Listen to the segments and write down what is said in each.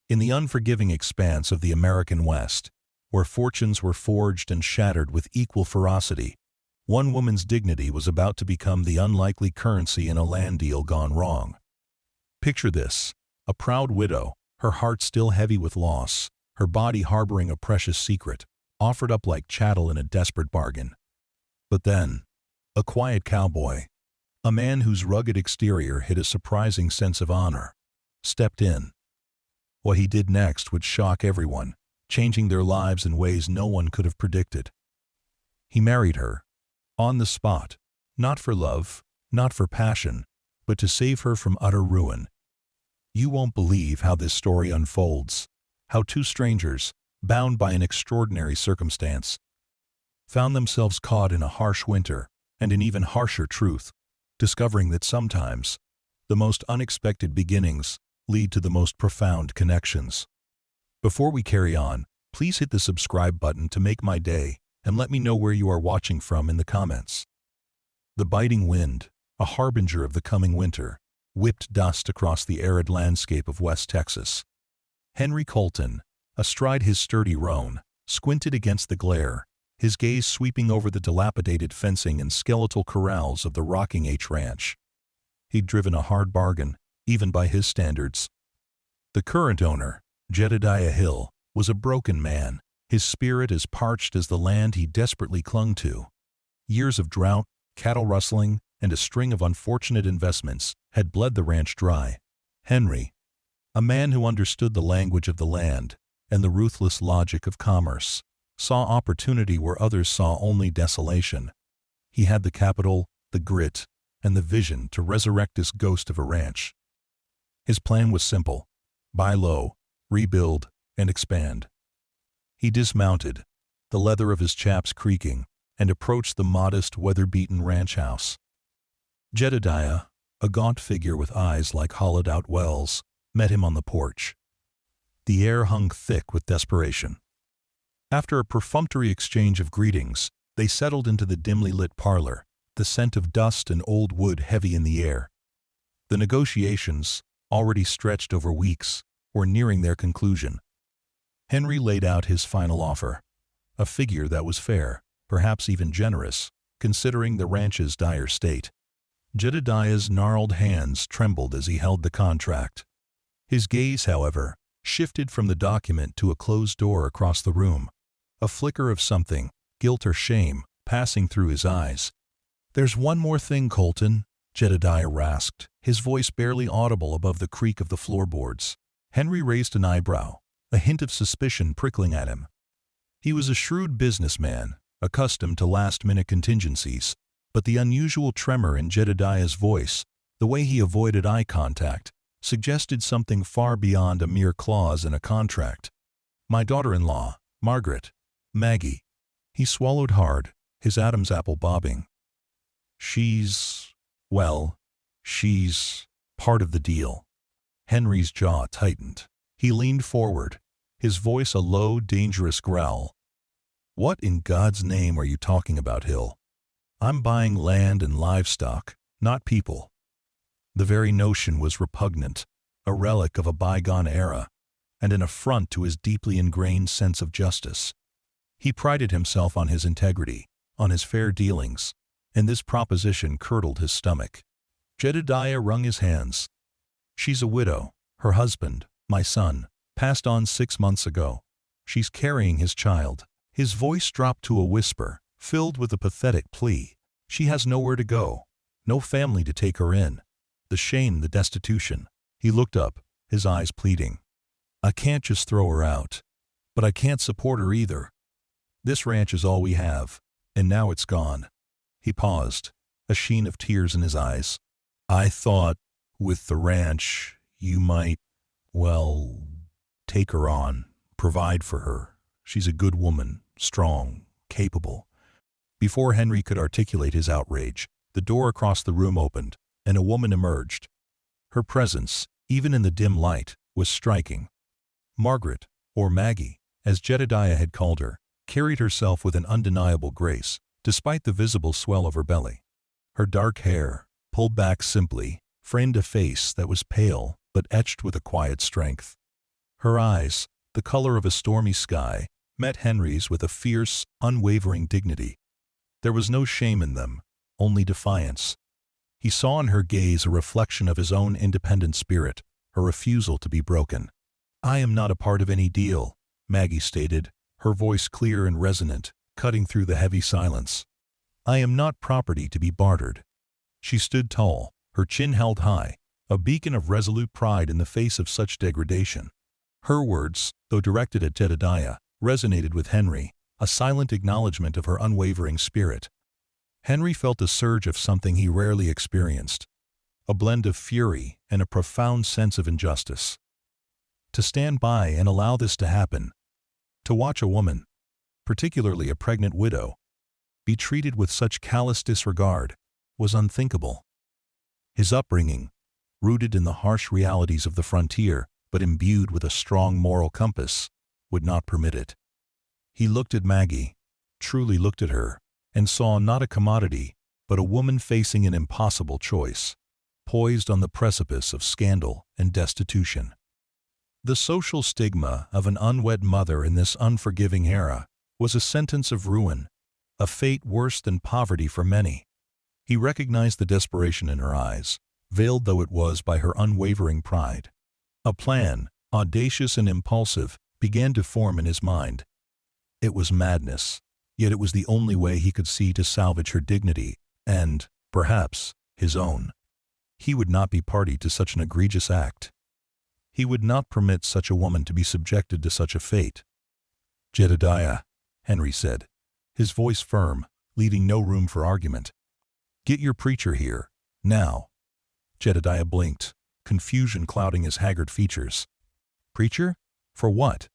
In the unforgiving expanse of the American West, where fortunes were forged and shattered with equal ferocity, one woman's dignity was about to become the unlikely currency in a land deal gone wrong. Picture this: a proud widow, her heart still heavy with loss, her body harboring a precious secret, offered up like chattel in a desperate bargain. But then, a quiet cowboy, a man whose rugged exterior hid a surprising sense of honor, stepped in. What he did next would shock everyone, changing their lives in ways no one could have predicted. He married her, on the spot, not for love, not for passion, but to save her from utter ruin. You won't believe how this story unfolds, how two strangers, bound by an extraordinary circumstance, found themselves caught in a harsh winter and an even harsher truth, discovering that sometimes the most unexpected beginnings lead to the most profound connections. Before we carry on, please hit the subscribe button to make my day and let me know where you are watching from in the comments. The biting wind, a harbinger of the coming winter, whipped dust across the arid landscape of West Texas. Henry Colton, astride his sturdy roan, squinted against the glare, his gaze sweeping over the dilapidated fencing and skeletal corrals of the Rocking H Ranch. He'd driven a hard bargain, even by his standards. The current owner, Jedediah Hill, was a broken man, his spirit as parched as the land he desperately clung to. Years of drought, cattle rustling, and a string of unfortunate investments had bled the ranch dry. Henry, a man who understood the language of the land and the ruthless logic of commerce, saw opportunity where others saw only desolation. He had the capital, the grit, and the vision to resurrect this ghost of a ranch. His plan was simple: buy low, rebuild, and expand. He dismounted, the leather of his chaps creaking, and approached the modest, weather-beaten ranch house. Jedediah, a gaunt figure with eyes like hollowed-out wells, met him on the porch. The air hung thick with desperation. After a perfunctory exchange of greetings, they settled into the dimly lit parlor, the scent of dust and old wood heavy in the air. The negotiations, already stretched over weeks, were nearing their conclusion. Henry laid out his final offer, a figure that was fair, perhaps even generous, considering the ranch's dire state. Jedediah's gnarled hands trembled as he held the contract. His gaze, however, shifted from the document to a closed door across the room, a flicker of something, guilt or shame, passing through his eyes. "There's one more thing, Colton," Jedediah rasped, his voice barely audible above the creak of the floorboards. Henry raised an eyebrow, a hint of suspicion prickling at him. He was a shrewd businessman, accustomed to last-minute contingencies, but the unusual tremor in Jedediah's voice, the way he avoided eye contact, suggested something far beyond a mere clause in a contract. "My daughter-in-law, Margaret, Maggie." He swallowed hard, his Adam's apple bobbing. She's part of the deal." Henry's jaw tightened. He leaned forward, his voice a low, dangerous growl. "What in God's name are you talking about, Hill? I'm buying land and livestock, not people." The very notion was repugnant, a relic of a bygone era, and an affront to his deeply ingrained sense of justice. He prided himself on his integrity, on his fair dealings, and this proposition curdled his stomach. Jedediah wrung his hands. "She's a widow. Her husband, my son, passed on 6 months ago. She's carrying his child." His voice dropped to a whisper, filled with a pathetic plea. "She has nowhere to go, no family to take her in. The shame, the destitution." He looked up, his eyes pleading. "I can't just throw her out, but I can't support her either. This ranch is all we have, and now it's gone." He paused, a sheen of tears in his eyes. "I thought, with the ranch, you might, take her on, provide for her. She's a good woman, strong, capable." Before Henry could articulate his outrage, the door across the room opened, and a woman emerged. Her presence, even in the dim light, was striking. Margaret, or Maggie, as Jedediah had called her, carried herself with an undeniable grace, despite the visible swell of her belly. Her dark hair, pulled back simply, framed a face that was pale but etched with a quiet strength. Her eyes, the color of a stormy sky, met Henry's with a fierce, unwavering dignity. There was no shame in them, only defiance. He saw in her gaze a reflection of his own independent spirit, a refusal to be broken. "I am not a part of any deal," Maggie stated, her voice clear and resonant, cutting through the heavy silence. "I am not property to be bartered." She stood tall, her chin held high, a beacon of resolute pride in the face of such degradation. Her words, though directed at Jedediah, resonated with Henry, a silent acknowledgment of her unwavering spirit. Henry felt a surge of something he rarely experienced, a blend of fury and a profound sense of injustice. To stand by and allow this to happen, to watch a woman, particularly a pregnant widow, be treated with such callous disregard, was unthinkable. His upbringing, rooted in the harsh realities of the frontier but imbued with a strong moral compass, would not permit it. He looked at Maggie, truly looked at her, and saw not a commodity, but a woman facing an impossible choice, poised on the precipice of scandal and destitution. The social stigma of an unwed mother in this unforgiving era was a sentence of ruin, a fate worse than poverty for many. He recognized the desperation in her eyes, veiled though it was by her unwavering pride. A plan, audacious and impulsive, began to form in his mind. It was madness, yet it was the only way he could see to salvage her dignity and, perhaps, his own. He would not be party to such an egregious act. He would not permit such a woman to be subjected to such a fate. "Jedediah," Henry said, his voice firm, leaving no room for argument. "Get your preacher here, now." Jedediah blinked, confusion clouding his haggard features. "Preacher? For what?"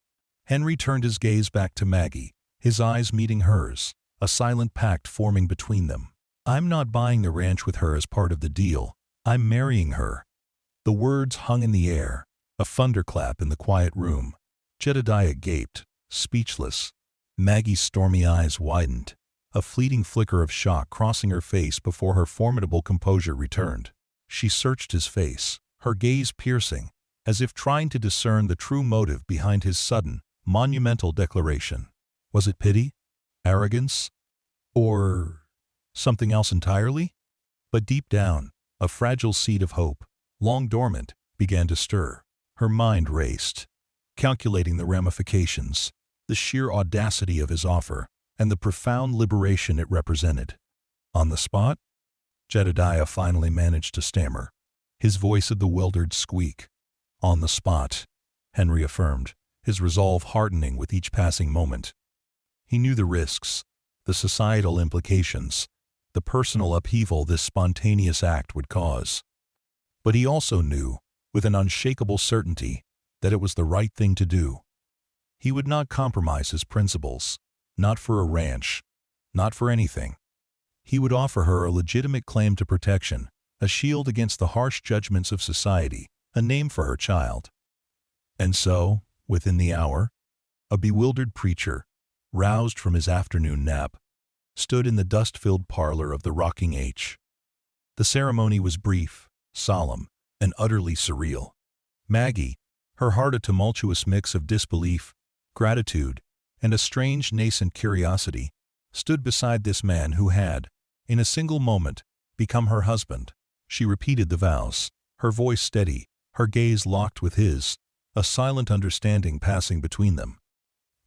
Henry turned his gaze back to Maggie, his eyes meeting hers, a silent pact forming between them. "I'm not buying the ranch with her as part of the deal. I'm marrying her." The words hung in the air, a thunderclap in the quiet room. Jedediah gaped, speechless. Maggie's stormy eyes widened, a fleeting flicker of shock crossing her face before her formidable composure returned. She searched his face, her gaze piercing, as if trying to discern the true motive behind his sudden, monumental declaration. Was it pity? Arrogance? Or something else entirely? But deep down, a fragile seed of hope, long dormant, began to stir. Her mind raced, calculating the ramifications, the sheer audacity of his offer, and the profound liberation it represented. "On the spot?" Jedediah finally managed to stammer, his voice a bewildered squeak. "On the spot," Henry affirmed, his resolve hardening with each passing moment. He knew the risks, the societal implications, the personal upheaval this spontaneous act would cause. But he also knew, with an unshakable certainty, that it was the right thing to do. He would not compromise his principles, not for a ranch, not for anything. He would offer her a legitimate claim to protection, a shield against the harsh judgments of society, a name for her child. And so, within the hour, a bewildered preacher, roused from his afternoon nap, stood in the dust-filled parlor of the Rocking H. The ceremony was brief, solemn, and utterly surreal. Maggie, her heart a tumultuous mix of disbelief, gratitude, and a strange nascent curiosity, stood beside this man who had, in a single moment, become her husband. She repeated the vows, her voice steady, her gaze locked with his, a silent understanding passing between them.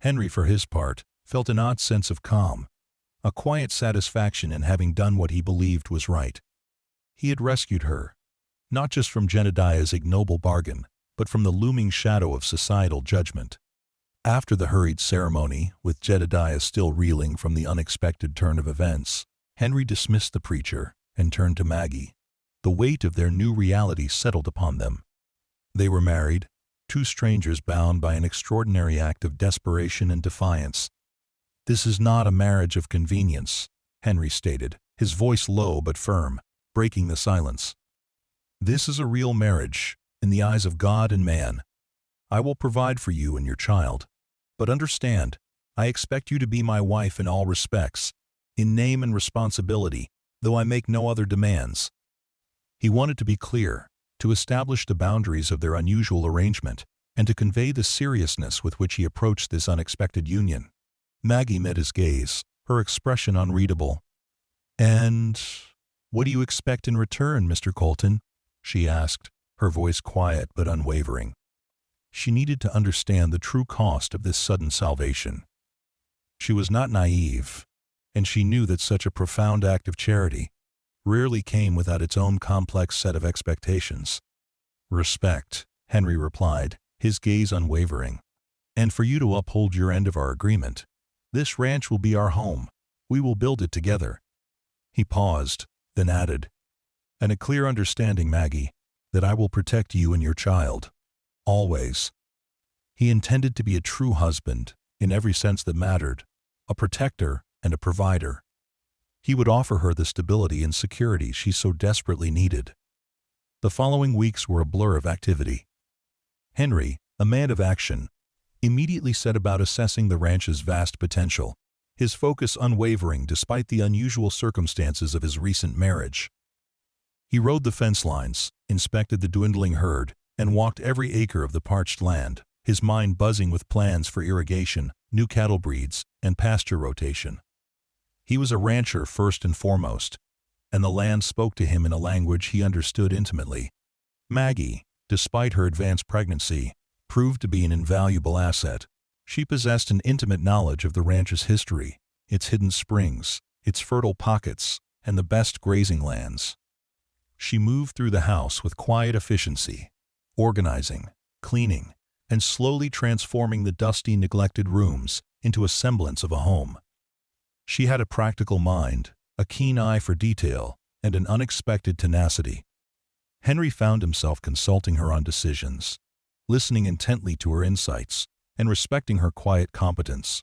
Henry, for his part, felt an odd sense of calm, a quiet satisfaction in having done what he believed was right. He had rescued her, not just from Jedediah's ignoble bargain, but from the looming shadow of societal judgment. After the hurried ceremony, with Jedediah still reeling from the unexpected turn of events, Henry dismissed the preacher and turned to Maggie. The weight of their new reality settled upon them. They were married, two strangers bound by an extraordinary act of desperation and defiance. "This is not a marriage of convenience," Henry stated, his voice low but firm, breaking the silence. "This is a real marriage, in the eyes of God and man. I will provide for you and your child. But understand, I expect you to be my wife in all respects, in name and responsibility, though I make no other demands." He wanted to be clear, to establish the boundaries of their unusual arrangement, and to convey the seriousness with which he approached this unexpected union. Maggie met his gaze, her expression unreadable. "And what do you expect in return, Mr. Colton?" she asked, her voice quiet but unwavering. She needed to understand the true cost of this sudden salvation. She was not naive, and she knew that such a profound act of charity rarely came without its own complex set of expectations. "Respect," Henry replied, his gaze unwavering. "And for you to uphold your end of our agreement. This ranch will be our home. We will build it together." He paused, then added, "And a clear understanding, Maggie, that I will protect you and your child. Always." He intended to be a true husband, in every sense that mattered, a protector and a provider. He would offer her the stability and security she so desperately needed. The following weeks were a blur of activity. Henry, a man of action, immediately set about assessing the ranch's vast potential, his focus unwavering despite the unusual circumstances of his recent marriage. He rode the fence lines, inspected the dwindling herd, and walked every acre of the parched land, his mind buzzing with plans for irrigation, new cattle breeds, and pasture rotation. He was a rancher first and foremost, and the land spoke to him in a language he understood intimately. Maggie, despite her advanced pregnancy, proved to be an invaluable asset. She possessed an intimate knowledge of the ranch's history, its hidden springs, its fertile pockets, and the best grazing lands. She moved through the house with quiet efficiency, organizing, cleaning, and slowly transforming the dusty, neglected rooms into a semblance of a home. She had a practical mind, a keen eye for detail, and an unexpected tenacity. Henry found himself consulting her on decisions, listening intently to her insights, and respecting her quiet competence.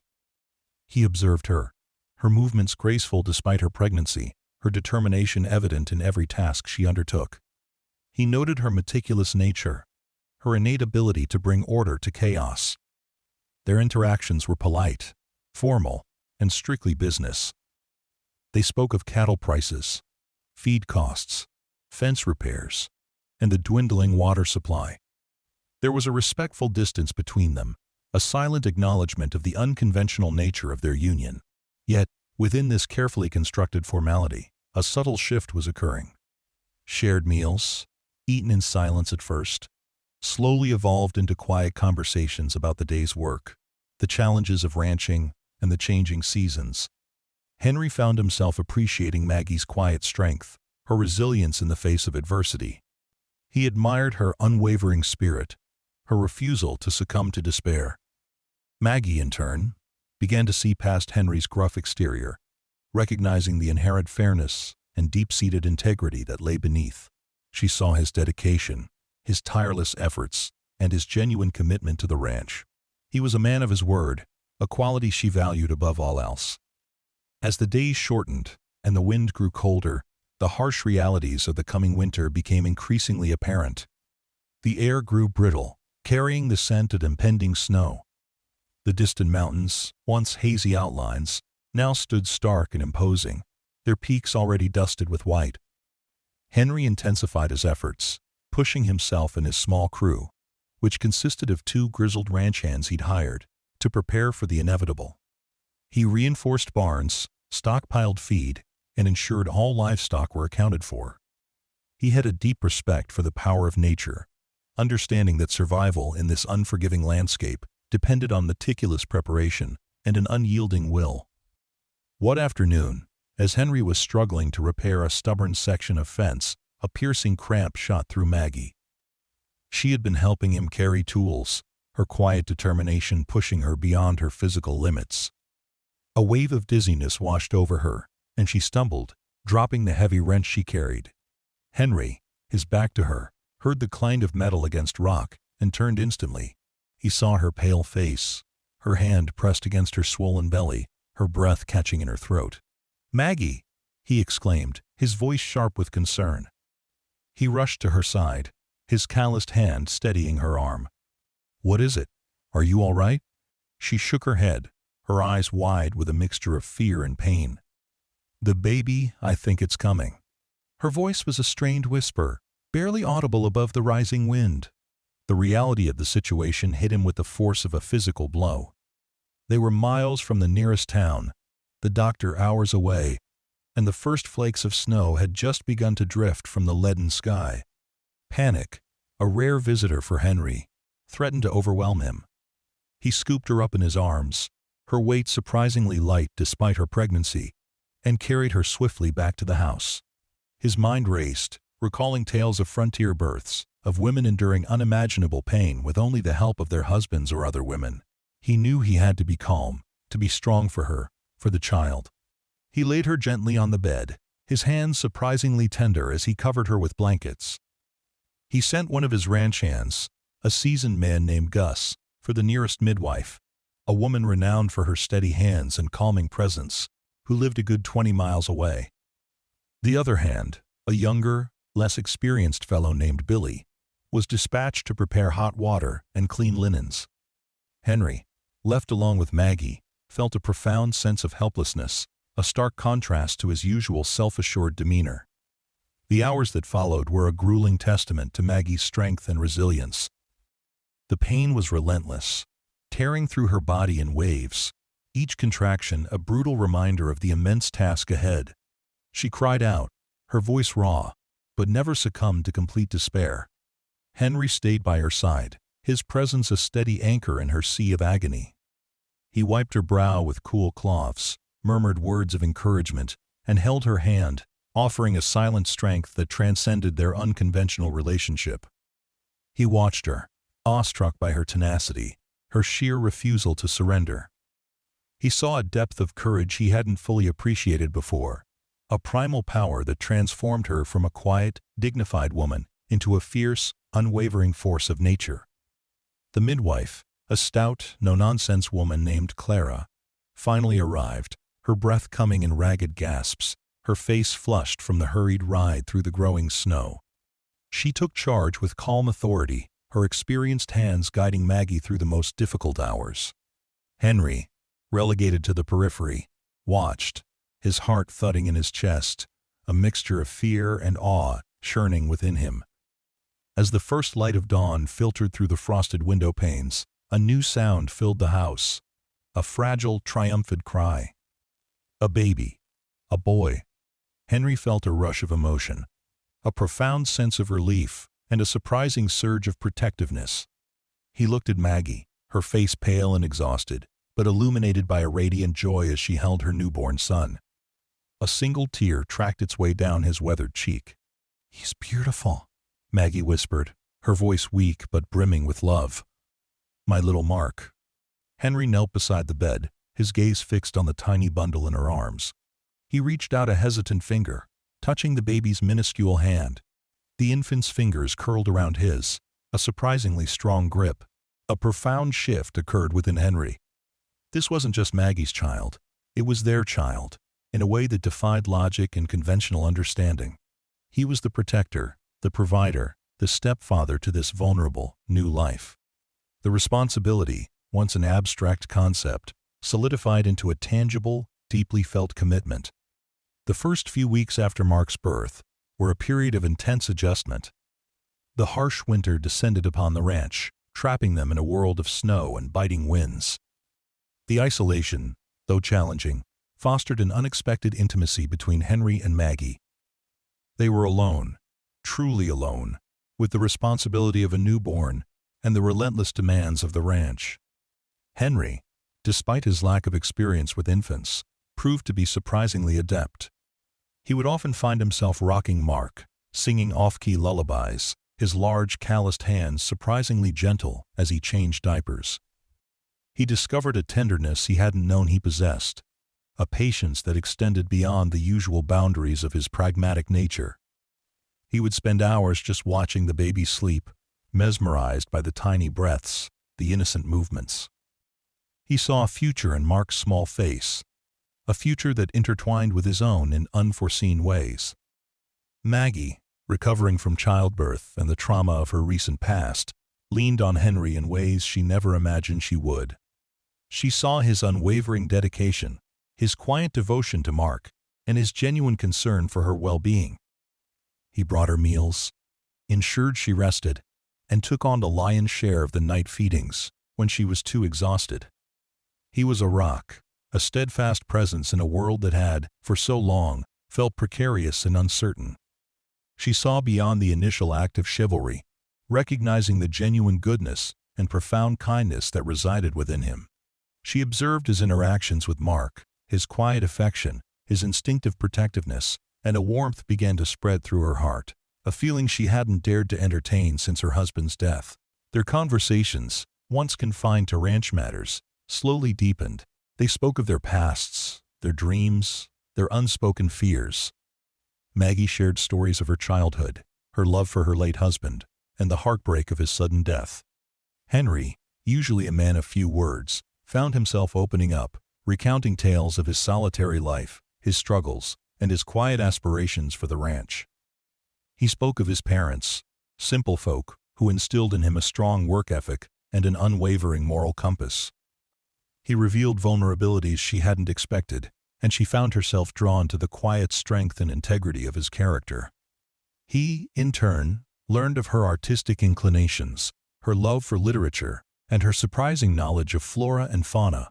He observed her, her movements graceful despite her pregnancy, her determination evident in every task she undertook. He noted her meticulous nature, her innate ability to bring order to chaos. Their interactions were polite, formal, and strictly business. They spoke of cattle prices, feed costs, fence repairs, and the dwindling water supply. There was a respectful distance between them, a silent acknowledgement of the unconventional nature of their union. Yet, within this carefully constructed formality, a subtle shift was occurring. Shared meals, eaten in silence at first, slowly evolved into quiet conversations about the day's work, the challenges of ranching, and the changing seasons. Henry found himself appreciating Maggie's quiet strength, her resilience in the face of adversity. He admired her unwavering spirit, her refusal to succumb to despair. Maggie, in turn, began to see past Henry's gruff exterior, recognizing the inherent fairness and deep-seated integrity that lay beneath. She saw his dedication, his tireless efforts, and his genuine commitment to the ranch. He was a man of his word, a quality she valued above all else. As the days shortened and the wind grew colder, the harsh realities of the coming winter became increasingly apparent. The air grew brittle, carrying the scent of impending snow. The distant mountains, once hazy outlines, now stood stark and imposing, their peaks already dusted with white. Henry intensified his efforts, pushing himself and his small crew, which consisted of 2 grizzled ranch hands he'd hired, to prepare for the inevitable. He reinforced barns, stockpiled feed, and ensured all livestock were accounted for. He had a deep respect for the power of nature, understanding that survival in this unforgiving landscape depended on meticulous preparation and an unyielding will. One afternoon, as Henry was struggling to repair a stubborn section of fence, a piercing cramp shot through Maggie. She had been helping him carry tools, her quiet determination pushing her beyond her physical limits. A wave of dizziness washed over her, and she stumbled, dropping the heavy wrench she carried. Henry, his back to her, heard the clang of metal against rock and turned instantly. He saw her pale face, her hand pressed against her swollen belly, her breath catching in her throat. "Maggie!" he exclaimed, his voice sharp with concern. He rushed to her side, his calloused hand steadying her arm. "What is it? Are you all right?" She shook her head, her eyes wide with a mixture of fear and pain. "The baby, I think it's coming." Her voice was a strained whisper, barely audible above the rising wind. The reality of the situation hit him with the force of a physical blow. They were miles from the nearest town, the doctor hours away, and the first flakes of snow had just begun to drift from the leaden sky. Panic, a rare visitor for Henry, threatened to overwhelm him. He scooped her up in his arms, her weight surprisingly light despite her pregnancy, and carried her swiftly back to the house. His mind raced, recalling tales of frontier births, of women enduring unimaginable pain with only the help of their husbands or other women. He knew he had to be calm, to be strong for her, for the child. He laid her gently on the bed, his hands surprisingly tender as he covered her with blankets. He sent one of his ranch hands, a seasoned man named Gus, for the nearest midwife, a woman renowned for her steady hands and calming presence, who lived a good 20 miles away. The other hand, a younger, less experienced fellow named Billy, was dispatched to prepare hot water and clean linens. Henry, left alone with Maggie, felt a profound sense of helplessness, a stark contrast to his usual self-assured demeanor. The hours that followed were a grueling testament to Maggie's strength and resilience. The pain was relentless, tearing through her body in waves, each contraction a brutal reminder of the immense task ahead. She cried out, her voice raw, but never succumbed to complete despair. Henry stayed by her side, his presence a steady anchor in her sea of agony. He wiped her brow with cool cloths, murmured words of encouragement, and held her hand, offering a silent strength that transcended their unconventional relationship. He watched her, awestruck by her tenacity, her sheer refusal to surrender. He saw a depth of courage he hadn't fully appreciated before, a primal power that transformed her from a quiet, dignified woman into a fierce, unwavering force of nature. The midwife, a stout, no-nonsense woman named Clara, finally arrived, her breath coming in ragged gasps, her face flushed from the hurried ride through the growing snow. She took charge with calm authority, her experienced hands guiding Maggie through the most difficult hours. Henry, relegated to the periphery, watched, his heart thudding in his chest, a mixture of fear and awe churning within him. As the first light of dawn filtered through the frosted window panes, a new sound filled the house, a fragile, triumphant cry. A baby. A boy. Henry felt a rush of emotion, a profound sense of relief, and a surprising surge of protectiveness. He looked at Maggie, her face pale and exhausted, but illuminated by a radiant joy as she held her newborn son. A single tear tracked its way down his weathered cheek. "He's beautiful," Maggie whispered, her voice weak but brimming with love. "My little Mark." Henry knelt beside the bed, his gaze fixed on the tiny bundle in her arms. He reached out a hesitant finger, touching the baby's minuscule hand. The infant's fingers curled around his, a surprisingly strong grip. A profound shift occurred within Henry. This wasn't just Maggie's child, it was their child, in a way that defied logic and conventional understanding. He was the protector, the provider, the stepfather to this vulnerable, new life. The responsibility, once an abstract concept, solidified into a tangible, deeply felt commitment. The first few weeks after Mark's birth were a period of intense adjustment. The harsh winter descended upon the ranch, trapping them in a world of snow and biting winds. The isolation, though challenging, fostered an unexpected intimacy between Henry and Maggie. They were alone, truly alone, with the responsibility of a newborn and the relentless demands of the ranch. Henry, despite his lack of experience with infants, proved to be surprisingly adept. He would often find himself rocking Mark, singing off-key lullabies, his large, calloused hands surprisingly gentle as he changed diapers. He discovered a tenderness he hadn't known he possessed, a patience that extended beyond the usual boundaries of his pragmatic nature. He would spend hours just watching the baby sleep, mesmerized by the tiny breaths, the innocent movements. He saw a future in Mark's small face, a future that intertwined with his own in unforeseen ways. Maggie, recovering from childbirth and the trauma of her recent past, leaned on Henry in ways she never imagined she would. She saw his unwavering dedication, his quiet devotion to Mark, and his genuine concern for her well-being. He brought her meals, ensured she rested, and took on the lion's share of the night feedings when she was too exhausted. He was a rock, a steadfast presence in a world that had, for so long, felt precarious and uncertain. She saw beyond the initial act of chivalry, recognizing the genuine goodness and profound kindness that resided within him. She observed his interactions with Mark, his quiet affection, his instinctive protectiveness, and a warmth began to spread through her heart, a feeling she hadn't dared to entertain since her husband's death. Their conversations, once confined to ranch matters, slowly deepened. They spoke of their pasts, their dreams, their unspoken fears. Maggie shared stories of her childhood, her love for her late husband, and the heartbreak of his sudden death. Henry, usually a man of few words, found himself opening up, recounting tales of his solitary life, his struggles, and his quiet aspirations for the ranch. He spoke of his parents, simple folk who instilled in him a strong work ethic and an unwavering moral compass. He revealed vulnerabilities she hadn't expected, and she found herself drawn to the quiet strength and integrity of his character. He, in turn, learned of her artistic inclinations, her love for literature, and her surprising knowledge of flora and fauna,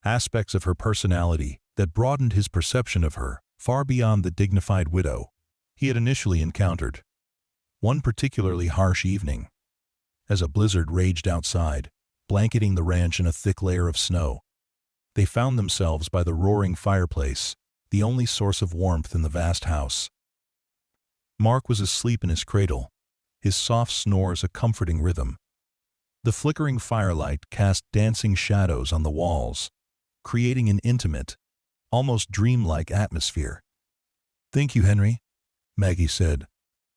aspects of her personality that broadened his perception of her far beyond the dignified widow he had initially encountered. One particularly harsh evening, as a blizzard raged outside, blanketing the ranch in a thick layer of snow, they found themselves by the roaring fireplace, the only source of warmth in the vast house. Mark was asleep in his cradle, his soft snores a comforting rhythm. The flickering firelight cast dancing shadows on the walls, creating an intimate, almost dreamlike atmosphere. "Thank you, Henry," Maggie said,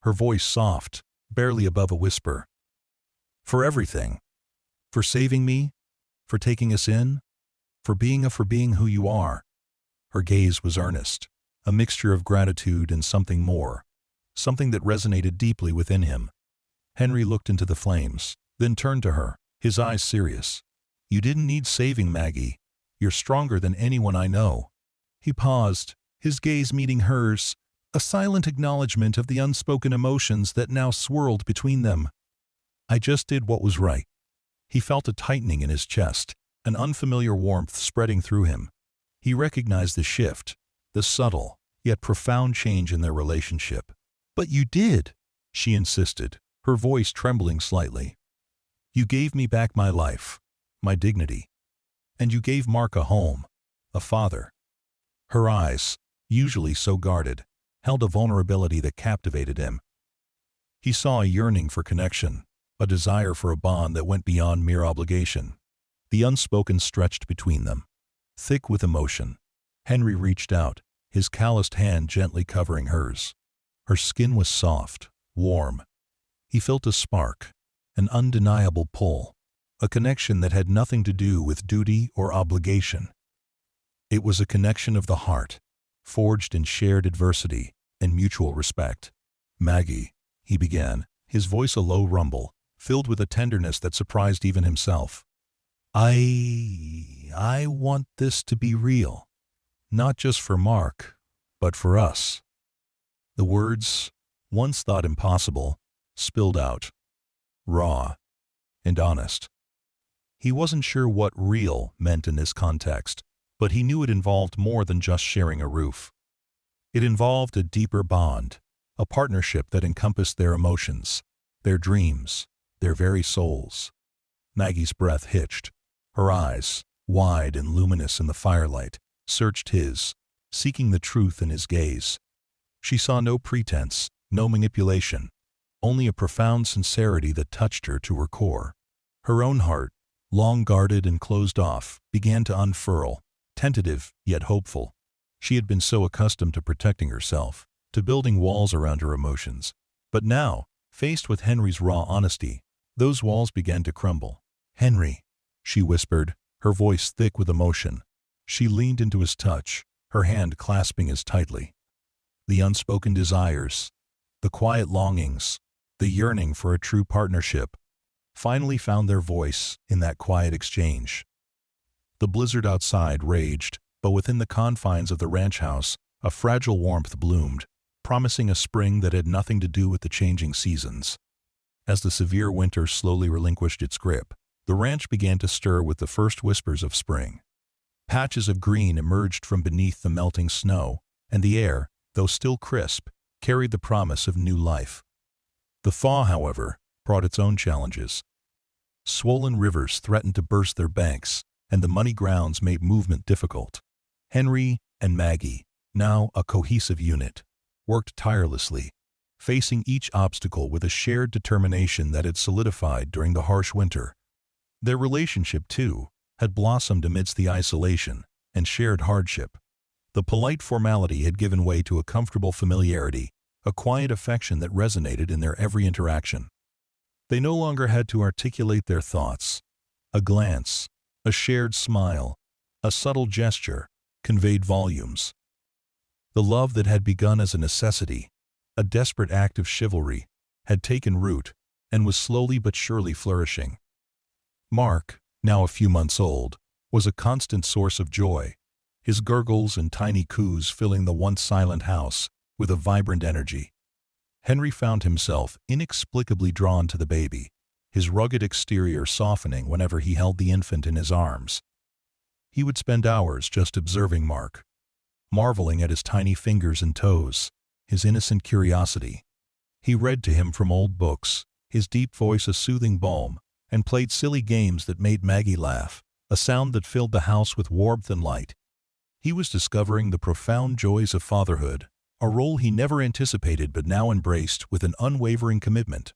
her voice soft, barely above a whisper. "For everything. For saving me, for taking us in, for being who you are." Her gaze was earnest, a mixture of gratitude and something more, something that resonated deeply within him. Henry looked into the flames, then turned to her, his eyes serious. "You didn't need saving, Maggie. You're stronger than anyone I know." He paused, his gaze meeting hers, a silent acknowledgement of the unspoken emotions that now swirled between them. "I just did what was right." He felt a tightening in his chest, an unfamiliar warmth spreading through him. He recognized the shift, the subtle, yet profound change in their relationship. "But you did," she insisted, her voice trembling slightly. "You gave me back my life, my dignity. And you gave Mark a home, a father." Her eyes, usually so guarded, held a vulnerability that captivated him. He saw a yearning for connection, a desire for a bond that went beyond mere obligation. The unspoken stretched between them, thick with emotion. Henry reached out, his calloused hand gently covering hers. Her skin was soft, warm. He felt a spark, an undeniable pull, a connection that had nothing to do with duty or obligation. It was a connection of the heart, forged in shared adversity and mutual respect. "Maggie," he began, his voice a low rumble, filled with a tenderness that surprised even himself. I want this to be real, not just for Mark, but for us." The words, once thought impossible, spilled out, raw and honest. He wasn't sure what real meant in this context, but he knew it involved more than just sharing a roof. It involved a deeper bond, a partnership that encompassed their emotions, their dreams, their very souls. Maggie's breath hitched. Her eyes, wide and luminous in the firelight, searched his, seeking the truth in his gaze. She saw no pretense, no manipulation, only a profound sincerity that touched her to her core. Her own heart, long guarded and closed off, began to unfurl, tentative yet hopeful. She had been so accustomed to protecting herself, to building walls around her emotions. But now, faced with Henry's raw honesty, those walls began to crumble. "Henry," she whispered, her voice thick with emotion. She leaned into his touch, her hand clasping his tightly. The unspoken desires, the quiet longings, the yearning for a true partnership, finally found their voice in that quiet exchange. The blizzard outside raged, but within the confines of the ranch house, a fragile warmth bloomed, promising a spring that had nothing to do with the changing seasons. As the severe winter slowly relinquished its grip, the ranch began to stir with the first whispers of spring. Patches of green emerged from beneath the melting snow, and the air, though still crisp, carried the promise of new life. The thaw, however, brought its own challenges. Swollen rivers threatened to burst their banks, and the muddy grounds made movement difficult. Henry and Maggie, now a cohesive unit, worked tirelessly, facing each obstacle with a shared determination that had solidified during the harsh winter. Their relationship, too, had blossomed amidst the isolation and shared hardship. The polite formality had given way to a comfortable familiarity, a quiet affection that resonated in their every interaction. They no longer had to articulate their thoughts. A glance, a shared smile, a subtle gesture conveyed volumes. The love that had begun as a necessity, a desperate act of chivalry, had taken root and was slowly but surely flourishing. Mark, now a few months old, was a constant source of joy, his gurgles and tiny coos filling the once silent house with a vibrant energy. Henry found himself inexplicably drawn to the baby, his rugged exterior softening whenever he held the infant in his arms. He would spend hours just observing Mark, marveling at his tiny fingers and toes, his innocent curiosity. He read to him from old books, his deep voice a soothing balm, and played silly games that made Maggie laugh, a sound that filled the house with warmth and light. He was discovering the profound joys of fatherhood, a role he never anticipated but now embraced with an unwavering commitment.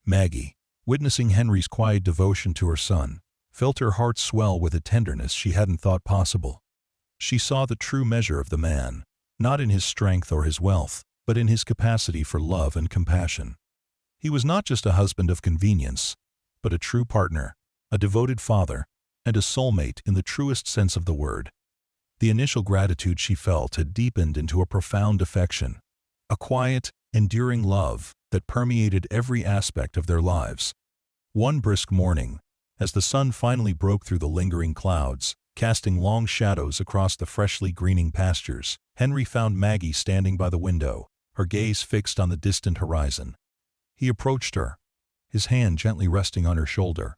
Maggie, witnessing Henry's quiet devotion to her son, felt her heart swell with a tenderness she hadn't thought possible. She saw the true measure of the man, not in his strength or his wealth, but in his capacity for love and compassion. He was not just a husband of convenience, but a true partner, a devoted father, and a soulmate in the truest sense of the word. The initial gratitude she felt had deepened into a profound affection, a quiet, enduring love that permeated every aspect of their lives. One brisk morning, as the sun finally broke through the lingering clouds, casting long shadows across the freshly greening pastures, Henry found Maggie standing by the window, her gaze fixed on the distant horizon. He approached her, his hand gently resting on her shoulder.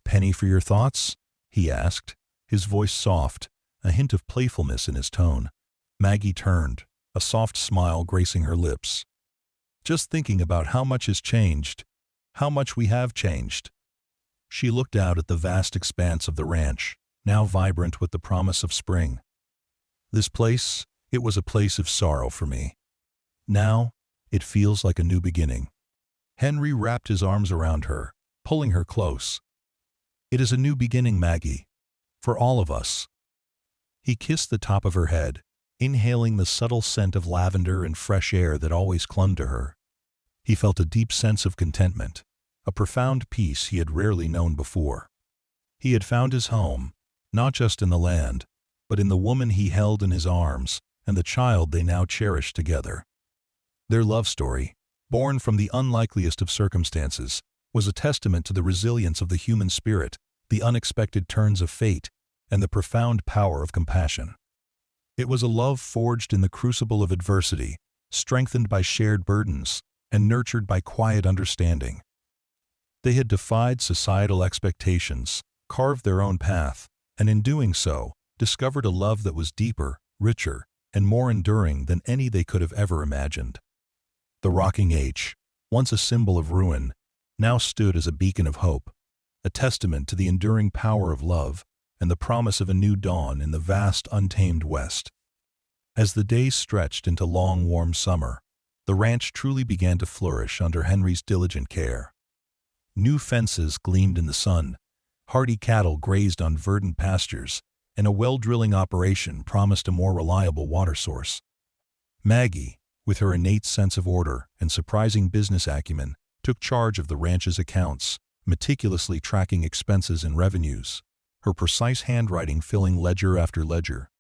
"Penny for your thoughts?" he asked, his voice soft, a hint of playfulness in his tone. Maggie turned, a soft smile gracing her lips. "Just thinking about how much has changed, how much we have changed." She looked out at the vast expanse of the ranch, now vibrant with the promise of spring. "This place, it was a place of sorrow for me. Now, it feels like a new beginning." Henry wrapped his arms around her, pulling her close. "It is a new beginning, Maggie. For all of us." He kissed the top of her head, inhaling the subtle scent of lavender and fresh air that always clung to her. He felt a deep sense of contentment, a profound peace he had rarely known before. He had found his home, not just in the land, but in the woman he held in his arms and the child they now cherished together. Their love story, born from the unlikeliest of circumstances, was a testament to the resilience of the human spirit, the unexpected turns of fate, and the profound power of compassion. It was a love forged in the crucible of adversity, strengthened by shared burdens, and nurtured by quiet understanding. They had defied societal expectations, carved their own path, and in doing so, discovered a love that was deeper, richer, and more enduring than any they could have ever imagined. The rocking H, once a symbol of ruin, now stood as a beacon of hope, a testament to the enduring power of love and the promise of a new dawn in the vast, untamed West. As the days stretched into long, warm summer, the ranch truly began to flourish under Henry's diligent care. New fences gleamed in the sun, hardy cattle grazed on verdant pastures, and a well-drilling operation promised a more reliable water source. Maggie, with her innate sense of order and surprising business acumen, took charge of the ranch's accounts, meticulously tracking expenses and revenues, her precise handwriting filling ledger after ledger.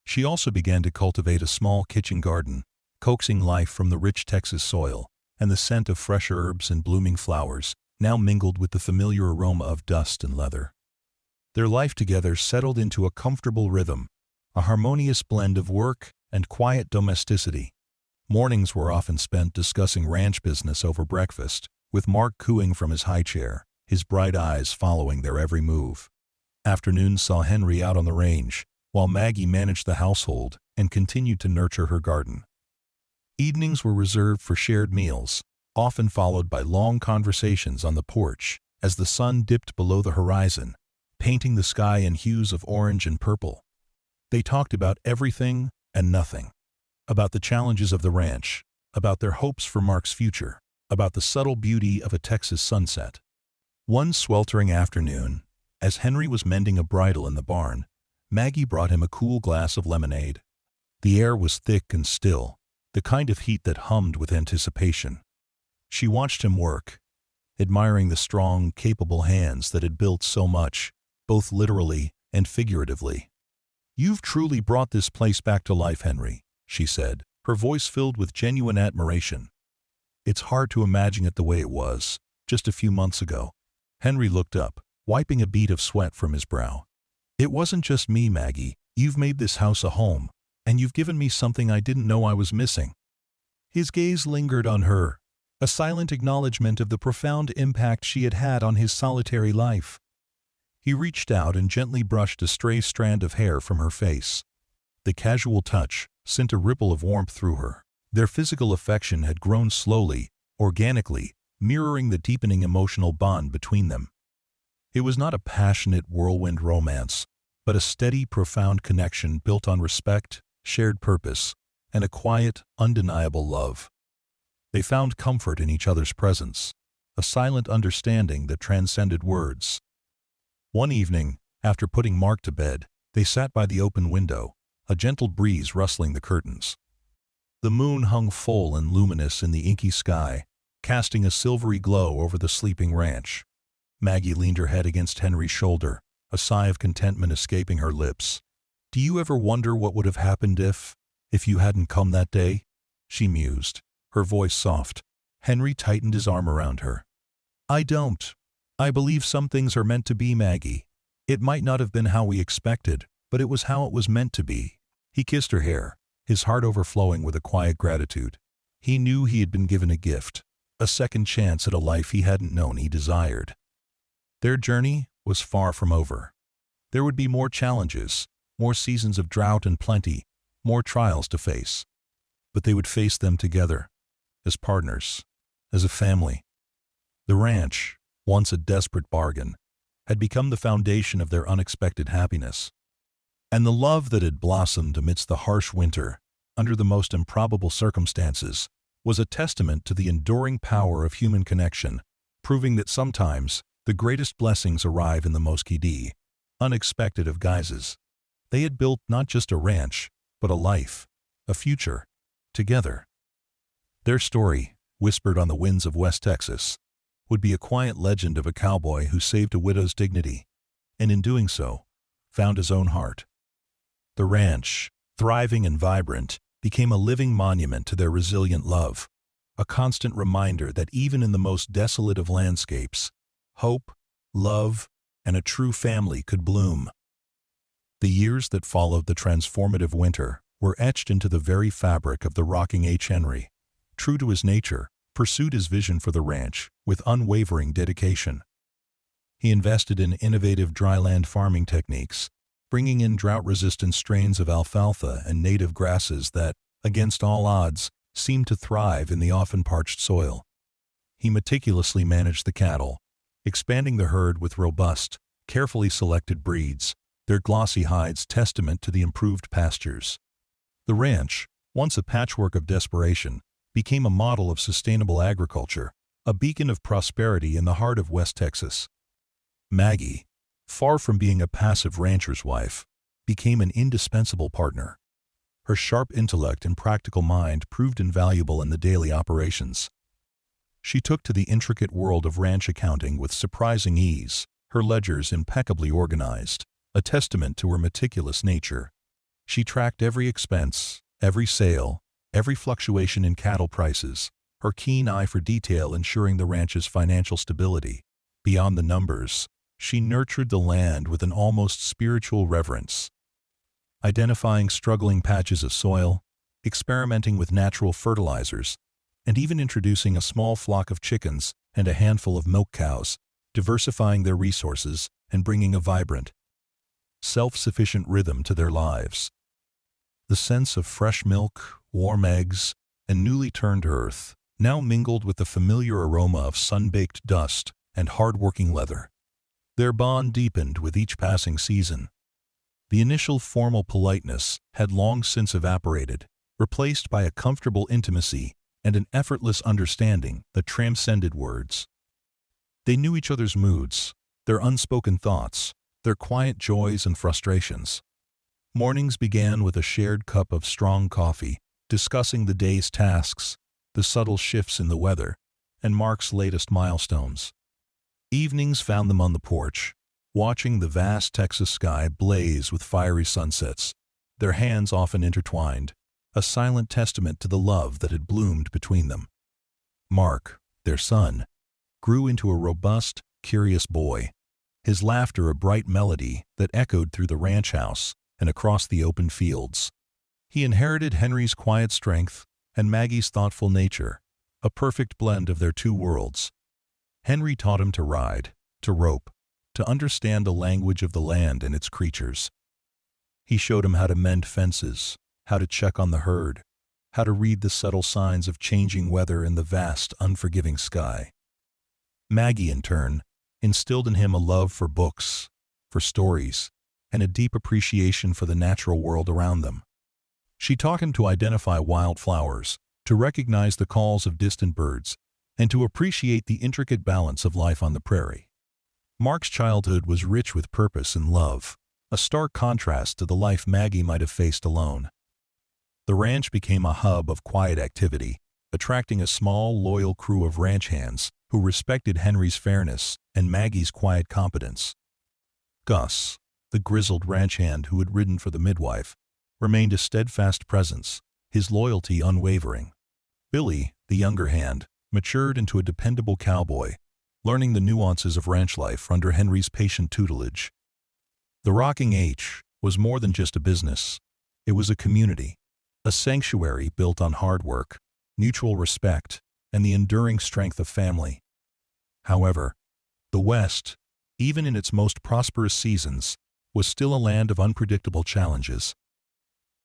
She also began to cultivate a small kitchen garden, coaxing life from the rich Texas soil, and the scent of fresh herbs and blooming flowers, now mingled with the familiar aroma of dust and leather. Their life together settled into a comfortable rhythm, a harmonious blend of work and quiet domesticity. Mornings were often spent discussing ranch business over breakfast, with Mark cooing from his high chair, his bright eyes following their every move. Afternoons saw Henry out on the range, while Maggie managed the household and continued to nurture her garden. Evenings were reserved for shared meals, often followed by long conversations on the porch as the sun dipped below the horizon, painting the sky in hues of orange and purple. They talked about everything and nothing. About the challenges of the ranch, about their hopes for Mark's future, about the subtle beauty of a Texas sunset. One sweltering afternoon, as Henry was mending a bridle in the barn, Maggie brought him a cool glass of lemonade. The air was thick and still, the kind of heat that hummed with anticipation. She watched him work, admiring the strong, capable hands that had built so much, both literally and figuratively. "You've truly brought this place back to life, Henry," she said, her voice filled with genuine admiration. "It's hard to imagine it the way it was, just a few months ago." Henry looked up, wiping a bead of sweat from his brow. "It wasn't just me, Maggie. You've made this house a home, and you've given me something I didn't know I was missing." His gaze lingered on her, a silent acknowledgement of the profound impact she had had on his solitary life. He reached out and gently brushed a stray strand of hair from her face. The casual touch sent a ripple of warmth through her. Their physical affection had grown slowly, organically, mirroring the deepening emotional bond between them. It was not a passionate whirlwind romance, but a steady, profound connection built on respect, shared purpose, and a quiet, undeniable love. They found comfort in each other's presence, a silent understanding that transcended words. One evening, after putting Mark to bed, they sat by the open window, a gentle breeze rustling the curtains. The moon hung full and luminous in the inky sky, casting a silvery glow over the sleeping ranch. Maggie leaned her head against Henry's shoulder, a sigh of contentment escaping her lips. "Do you ever wonder what would have happened if you hadn't come that day?" she mused, her voice soft. Henry tightened his arm around her. "I don't. I believe some things are meant to be, Maggie. It might not have been how we expected, but it was how it was meant to be." He kissed her hair, his heart overflowing with a quiet gratitude. He knew he had been given a gift, a second chance at a life he hadn't known he desired. Their journey was far from over. There would be more challenges, more seasons of drought and plenty, more trials to face. But they would face them together, as partners, as a family. The ranch, once a desperate bargain, had become the foundation of their unexpected happiness. And the love that had blossomed amidst the harsh winter, under the most improbable circumstances, was a testament to the enduring power of human connection, proving that sometimes the greatest blessings arrive in the most unexpected of guises. They had built not just a ranch, but a life, a future, together. Their story, whispered on the winds of West Texas, would be a quiet legend of a cowboy who saved a widow's dignity, and in doing so, found his own heart. The ranch, thriving and vibrant, became a living monument to their resilient love, a constant reminder that even in the most desolate of landscapes, hope, love, and a true family could bloom. The years that followed the transformative winter were etched into the very fabric of the rocking Henry. True to his nature, pursued his vision for the ranch with unwavering dedication. He invested in innovative dryland farming techniques, bringing in drought-resistant strains of alfalfa and native grasses that, against all odds, seemed to thrive in the often parched soil. He meticulously managed the cattle, expanding the herd with robust, carefully selected breeds, their glossy hides testament to the improved pastures. The ranch, once a patchwork of desperation, became a model of sustainable agriculture, a beacon of prosperity in the heart of West Texas. Maggie, far from being a passive rancher's wife, became an indispensable partner. Her sharp intellect and practical mind proved invaluable in the daily operations. She took to the intricate world of ranch accounting with surprising ease, her ledgers impeccably organized, a testament to her meticulous nature. She tracked every expense, every sale, every fluctuation in cattle prices, her keen eye for detail ensuring the ranch's financial stability. Beyond the numbers, she nurtured the land with an almost spiritual reverence. Identifying struggling patches of soil, experimenting with natural fertilizers, and even introducing a small flock of chickens and a handful of milk cows, diversifying their resources and bringing a vibrant, self-sufficient rhythm to their lives. The sense of fresh milk, warm eggs, and newly turned earth now mingled with the familiar aroma of sun-baked dust and hard-working leather. Their bond deepened with each passing season. The initial formal politeness had long since evaporated, replaced by a comfortable intimacy and an effortless understanding that transcended words. They knew each other's moods, their unspoken thoughts, their quiet joys and frustrations. Mornings began with a shared cup of strong coffee, discussing the day's tasks, the subtle shifts in the weather, and Mark's latest milestones. Evenings found them on the porch, watching the vast Texas sky blaze with fiery sunsets, their hands often intertwined, a silent testament to the love that had bloomed between them. Mark, their son, grew into a robust, curious boy, his laughter a bright melody that echoed through the ranch house and across the open fields. He inherited Henry's quiet strength and Maggie's thoughtful nature, a perfect blend of their two worlds. Henry taught him to ride, to rope, to understand the language of the land and its creatures. He showed him how to mend fences, how to check on the herd, how to read the subtle signs of changing weather in the vast, unforgiving sky. Maggie, in turn, instilled in him a love for books, for stories, and a deep appreciation for the natural world around them. She taught him to identify wildflowers, to recognize the calls of distant birds, and to appreciate the intricate balance of life on the prairie. Mark's childhood was rich with purpose and love, a stark contrast to the life Maggie might have faced alone. The ranch became a hub of quiet activity, attracting a small, loyal crew of ranch hands who respected Henry's fairness and Maggie's quiet competence. Gus, the grizzled ranch hand who had ridden for the midwife, remained a steadfast presence, his loyalty unwavering. Billy, the younger hand, matured into a dependable cowboy, learning the nuances of ranch life under Henry's patient tutelage. The Rocking H was more than just a business. It was a community, a sanctuary built on hard work, mutual respect, and the enduring strength of family. However, the West, even in its most prosperous seasons, was still a land of unpredictable challenges.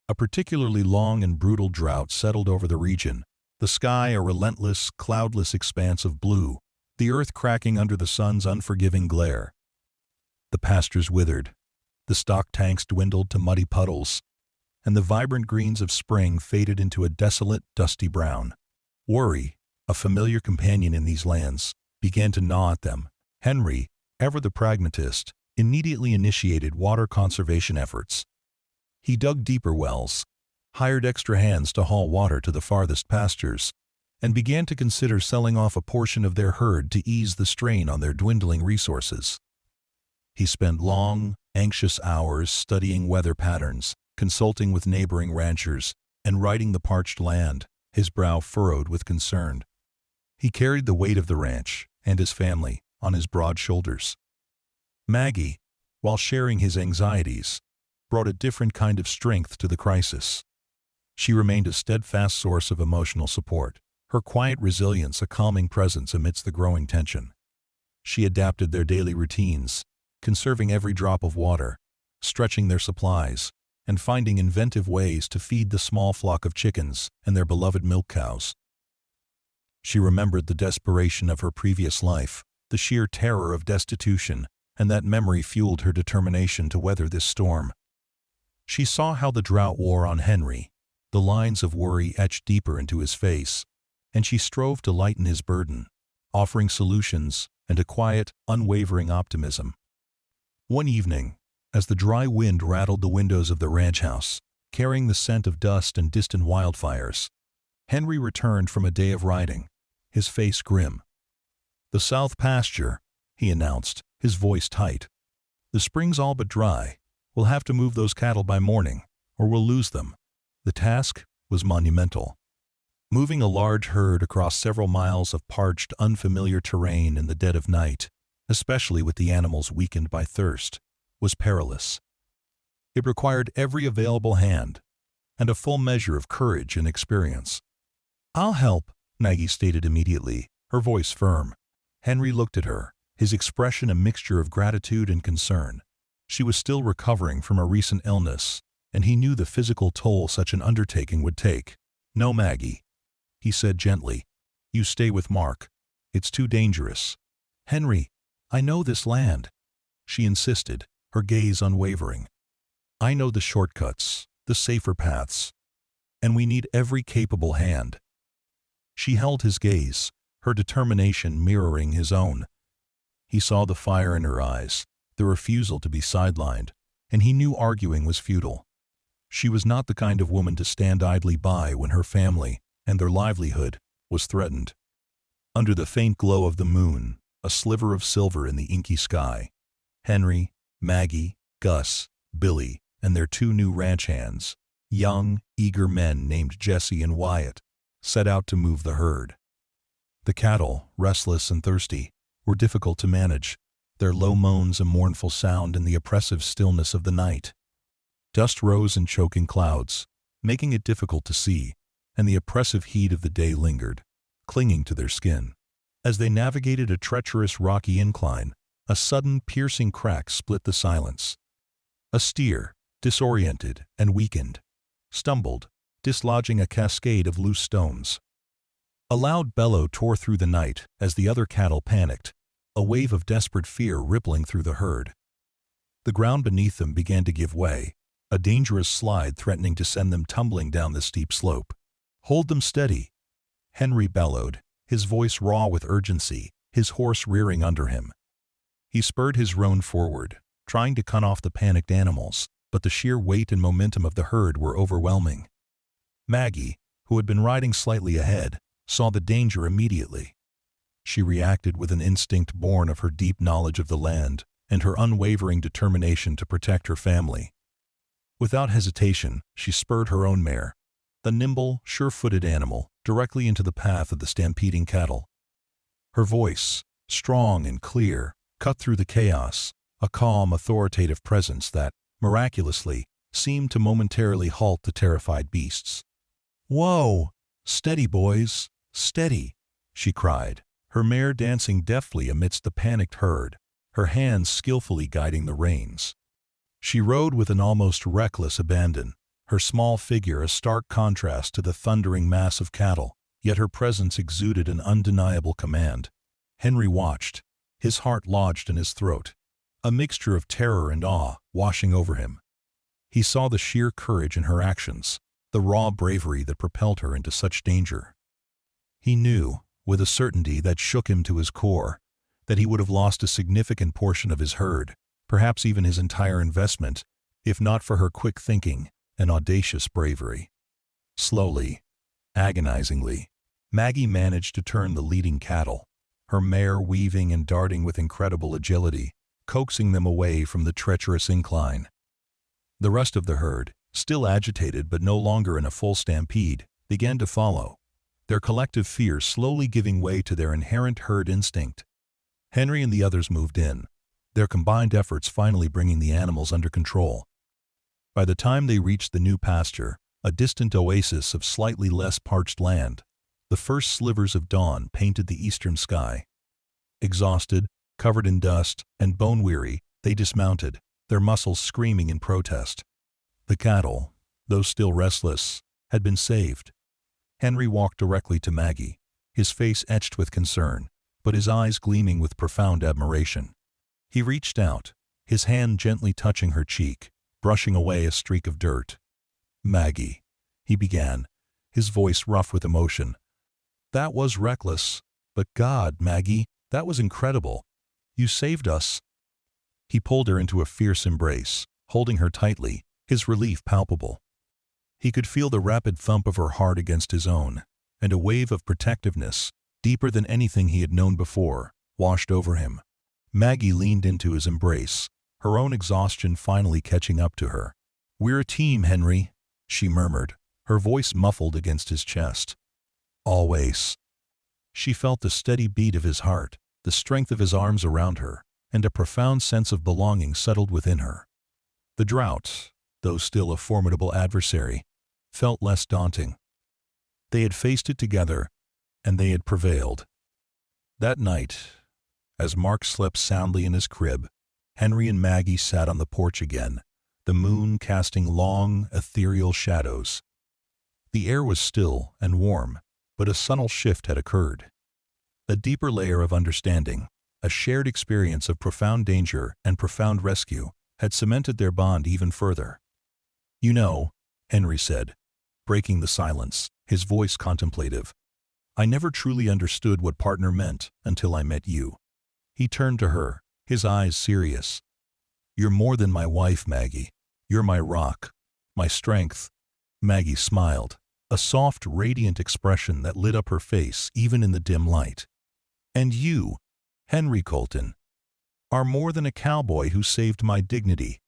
A particularly long and brutal drought settled over the region, the sky a relentless, cloudless expanse of blue, the earth cracking under the sun's unforgiving glare. The pastures withered, the stock tanks dwindled to muddy puddles, and the vibrant greens of spring faded into a desolate, dusty brown. Worry, a familiar companion in these lands, began to gnaw at them. Henry, ever the pragmatist, immediately initiated water conservation efforts. He dug deeper wells, hired extra hands to haul water to the farthest pastures, and began to consider selling off a portion of their herd to ease the strain on their dwindling resources. He spent long, anxious hours studying weather patterns, consulting with neighboring ranchers, and riding the parched land, his brow furrowed with concern. He carried the weight of the ranch and his family on his broad shoulders. Maggie, while sharing his anxieties, brought a different kind of strength to the crisis. She remained a steadfast source of emotional support, her quiet resilience a calming presence amidst the growing tension. She adapted their daily routines, conserving every drop of water, stretching their supplies, and finding inventive ways to feed the small flock of chickens and their beloved milk cows. She remembered the desperation of her previous life, the sheer terror of destitution, and that memory fueled her determination to weather this storm. She saw how the drought wore on Henry, the lines of worry etched deeper into his face, and she strove to lighten his burden, offering solutions and a quiet, unwavering optimism. One evening, as the dry wind rattled the windows of the ranch house, carrying the scent of dust and distant wildfires, Henry returned from a day of riding, his face grim. "The south pasture," he announced, his voice tight. "The spring's all but dry. We'll have to move those cattle by morning, or we'll lose them." The task was monumental. Moving a large herd across several miles of parched, unfamiliar terrain in the dead of night, especially with the animals weakened by thirst, was perilous. It required every available hand, and a full measure of courage and experience. "I'll help," Maggie stated immediately, her voice firm. Henry looked at her, his expression a mixture of gratitude and concern. She was still recovering from a recent illness, and he knew the physical toll such an undertaking would take. "No, Maggie," he said gently. "You stay with Mark. It's too dangerous." "Henry, I know this land," she insisted, her gaze unwavering. "I know the shortcuts, the safer paths, and we need every capable hand." She held his gaze, her determination mirroring his own. He saw the fire in her eyes, the refusal to be sidelined, and he knew arguing was futile. She was not the kind of woman to stand idly by when her family, and their livelihood, was threatened. Under the faint glow of the moon, a sliver of silver in the inky sky, Henry, Maggie, Gus, Billy, and their two new ranch hands, young, eager men named Jesse and Wyatt, set out to move the herd. The cattle, restless and thirsty, were difficult to manage, their low moans a mournful sound in the oppressive stillness of the night. Dust rose in choking clouds, making it difficult to see, and the oppressive heat of the day lingered, clinging to their skin. As they navigated a treacherous rocky incline, a sudden piercing crack split the silence. A steer, disoriented and weakened, stumbled, dislodging a cascade of loose stones. A loud bellow tore through the night as the other cattle panicked, a wave of desperate fear rippling through the herd. The ground beneath them began to give way, a dangerous slide threatening to send them tumbling down the steep slope. "Hold them steady," Henry bellowed, his voice raw with urgency, his horse rearing under him. He spurred his roan forward, trying to cut off the panicked animals, but the sheer weight and momentum of the herd were overwhelming. Maggie, who had been riding slightly ahead, saw the danger immediately. She reacted with an instinct born of her deep knowledge of the land and her unwavering determination to protect her family. Without hesitation, she spurred her own mare, the nimble, sure-footed animal, directly into the path of the stampeding cattle. Her voice, strong and clear, cut through the chaos, a calm, authoritative presence that, miraculously, seemed to momentarily halt the terrified beasts. "Whoa! Steady, boys! Steady!" she cried, her mare dancing deftly amidst the panicked herd, her hands skillfully guiding the reins. She rode with an almost reckless abandon, her small figure a stark contrast to the thundering mass of cattle, yet her presence exuded an undeniable command. Henry watched, his heart lodged in his throat, a mixture of terror and awe washing over him. He saw the sheer courage in her actions, the raw bravery that propelled her into such danger. He knew, with a certainty that shook him to his core, that he would have lost a significant portion of his herd, perhaps even his entire investment, if not for her quick thinking and audacious bravery. Slowly, agonizingly, Maggie managed to turn the leading cattle, her mare weaving and darting with incredible agility, coaxing them away from the treacherous incline. The rest of the herd, still agitated but no longer in a full stampede, began to follow, their collective fear slowly giving way to their inherent herd instinct. Henry and the others moved in, their combined efforts finally bringing the animals under control. By the time they reached the new pasture, a distant oasis of slightly less parched land, the first slivers of dawn painted the eastern sky. Exhausted, covered in dust, and bone-weary, they dismounted, their muscles screaming in protest. The cattle, though still restless, had been saved. Henry walked directly to Maggie, his face etched with concern, but his eyes gleaming with profound admiration. He reached out, his hand gently touching her cheek, brushing away a streak of dirt. "Maggie," he began, his voice rough with emotion. "That was reckless, but God, Maggie, that was incredible. You saved us." He pulled her into a fierce embrace, holding her tightly, his relief palpable. He could feel the rapid thump of her heart against his own, and a wave of protectiveness, deeper than anything he had known before, washed over him. Maggie leaned into his embrace, her own exhaustion finally catching up to her. "We're a team, Henry," she murmured, her voice muffled against his chest. "Always." She felt the steady beat of his heart, the strength of his arms around her, and a profound sense of belonging settled within her. The drought, though still a formidable adversary, felt less daunting. They had faced it together, and they had prevailed. That night, as Mark slept soundly in his crib, Henry and Maggie sat on the porch again, the moon casting long, ethereal shadows. The air was still and warm, but a subtle shift had occurred. A deeper layer of understanding, a shared experience of profound danger and profound rescue, had cemented their bond even further. "You know," Henry said, breaking the silence, his voice contemplative, "I never truly understood what partner meant until I met you." He turned to her, his eyes serious. "You're more than my wife, Maggie. You're my rock, my strength." Maggie smiled, a soft, radiant expression that lit up her face even in the dim light. "And you, Henry Colton, are more than a cowboy who saved my dignity.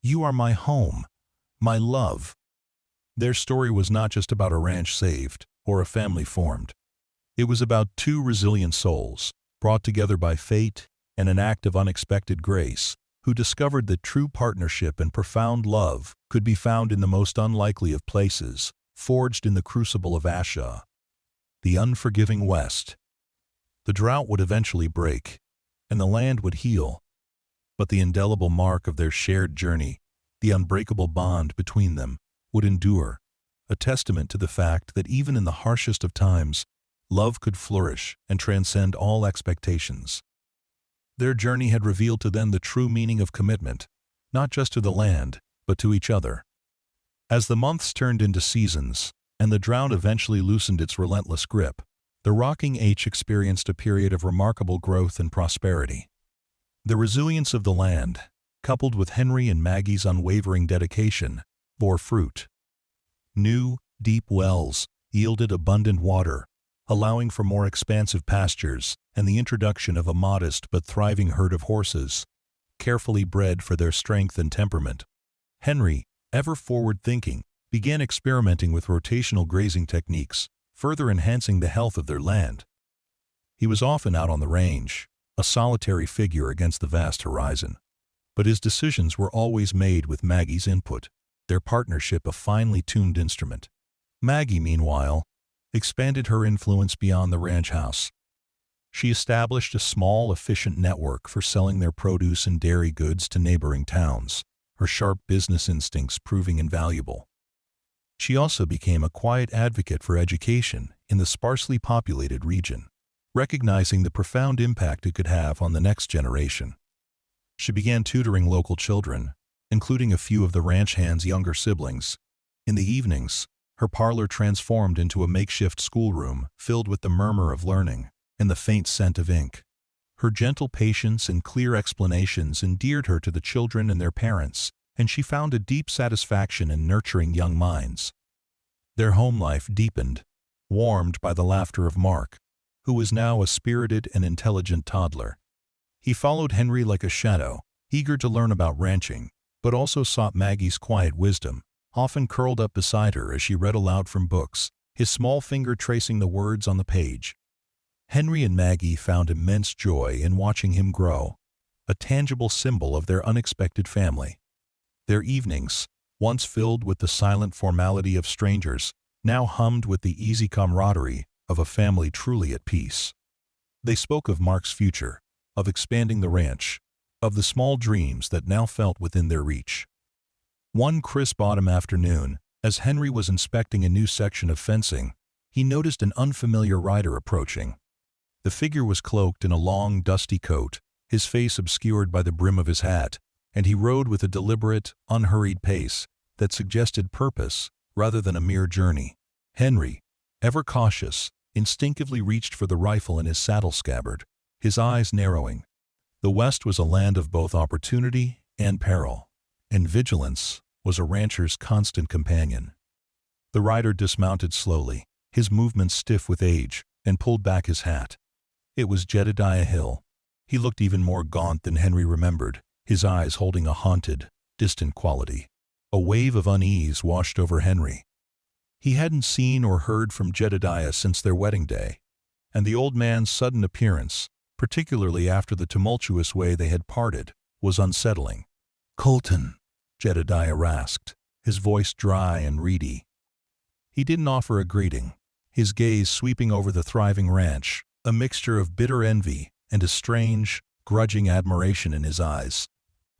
You are my home, my love." Their story was not just about a ranch saved or a family formed. It was about two resilient souls, brought together by fate and an act of unexpected grace, who discovered that true partnership and profound love could be found in the most unlikely of places, forged in the crucible of Asha, the unforgiving West. The drought would eventually break, and the land would heal, but the indelible mark of their shared journey, the unbreakable bond between them, would endure, a testament to the fact that even in the harshest of times, love could flourish and transcend all expectations. Their journey had revealed to them the true meaning of commitment, not just to the land, but to each other. As the months turned into seasons, and the drought eventually loosened its relentless grip, the Rocking H experienced a period of remarkable growth and prosperity. The resilience of the land, coupled with Henry and Maggie's unwavering dedication, bore fruit. New, deep wells yielded abundant water, allowing for more expansive pastures and the introduction of a modest but thriving herd of horses, carefully bred for their strength and temperament. Henry, ever forward-thinking, began experimenting with rotational grazing techniques, further enhancing the health of their land. He was often out on the range, a solitary figure against the vast horizon. But his decisions were always made with Maggie's input, their partnership a finely tuned instrument. Maggie, meanwhile, expanded her influence beyond the ranch house. She established a small, efficient network for selling their produce and dairy goods to neighboring towns, her sharp business instincts proving invaluable. She also became a quiet advocate for education in the sparsely populated region, recognizing the profound impact it could have on the next generation. She began tutoring local children, including a few of the ranch hand's younger siblings. In the evenings, her parlor transformed into a makeshift schoolroom filled with the murmur of learning and the faint scent of ink. Her gentle patience and clear explanations endeared her to the children and their parents, and she found a deep satisfaction in nurturing young minds. Their home life deepened, warmed by the laughter of Mark, who was now a spirited and intelligent toddler. He followed Henry like a shadow, eager to learn about ranching, but also sought Maggie's quiet wisdom, often curled up beside her as she read aloud from books, his small finger tracing the words on the page. Henry and Maggie found immense joy in watching him grow, a tangible symbol of their unexpected family. Their evenings, once filled with the silent formality of strangers, now hummed with the easy camaraderie of a family truly at peace. They spoke of Mark's future, of expanding the ranch, of the small dreams that now felt within their reach. One crisp autumn afternoon, as Henry was inspecting a new section of fencing, he noticed an unfamiliar rider approaching. The figure was cloaked in a long, dusty coat, his face obscured by the brim of his hat, and he rode with a deliberate, unhurried pace that suggested purpose rather than a mere journey. Henry, ever cautious, instinctively reached for the rifle in his saddle scabbard, his eyes narrowing. The West was a land of both opportunity and peril, and vigilance was a rancher's constant companion. The rider dismounted slowly, his movements stiff with age, and pulled back his hat. It was Jedediah Hill. He looked even more gaunt than Henry remembered, his eyes holding a haunted, distant quality. A wave of unease washed over Henry. He hadn't seen or heard from Jedediah since their wedding day, and the old man's sudden appearance, particularly after the tumultuous way they had parted, was unsettling. "Colton," Jedediah rasped, his voice dry and reedy. He didn't offer a greeting. his gaze sweeping over the thriving ranch, a mixture of bitter envy and a strange, grudging admiration in his eyes.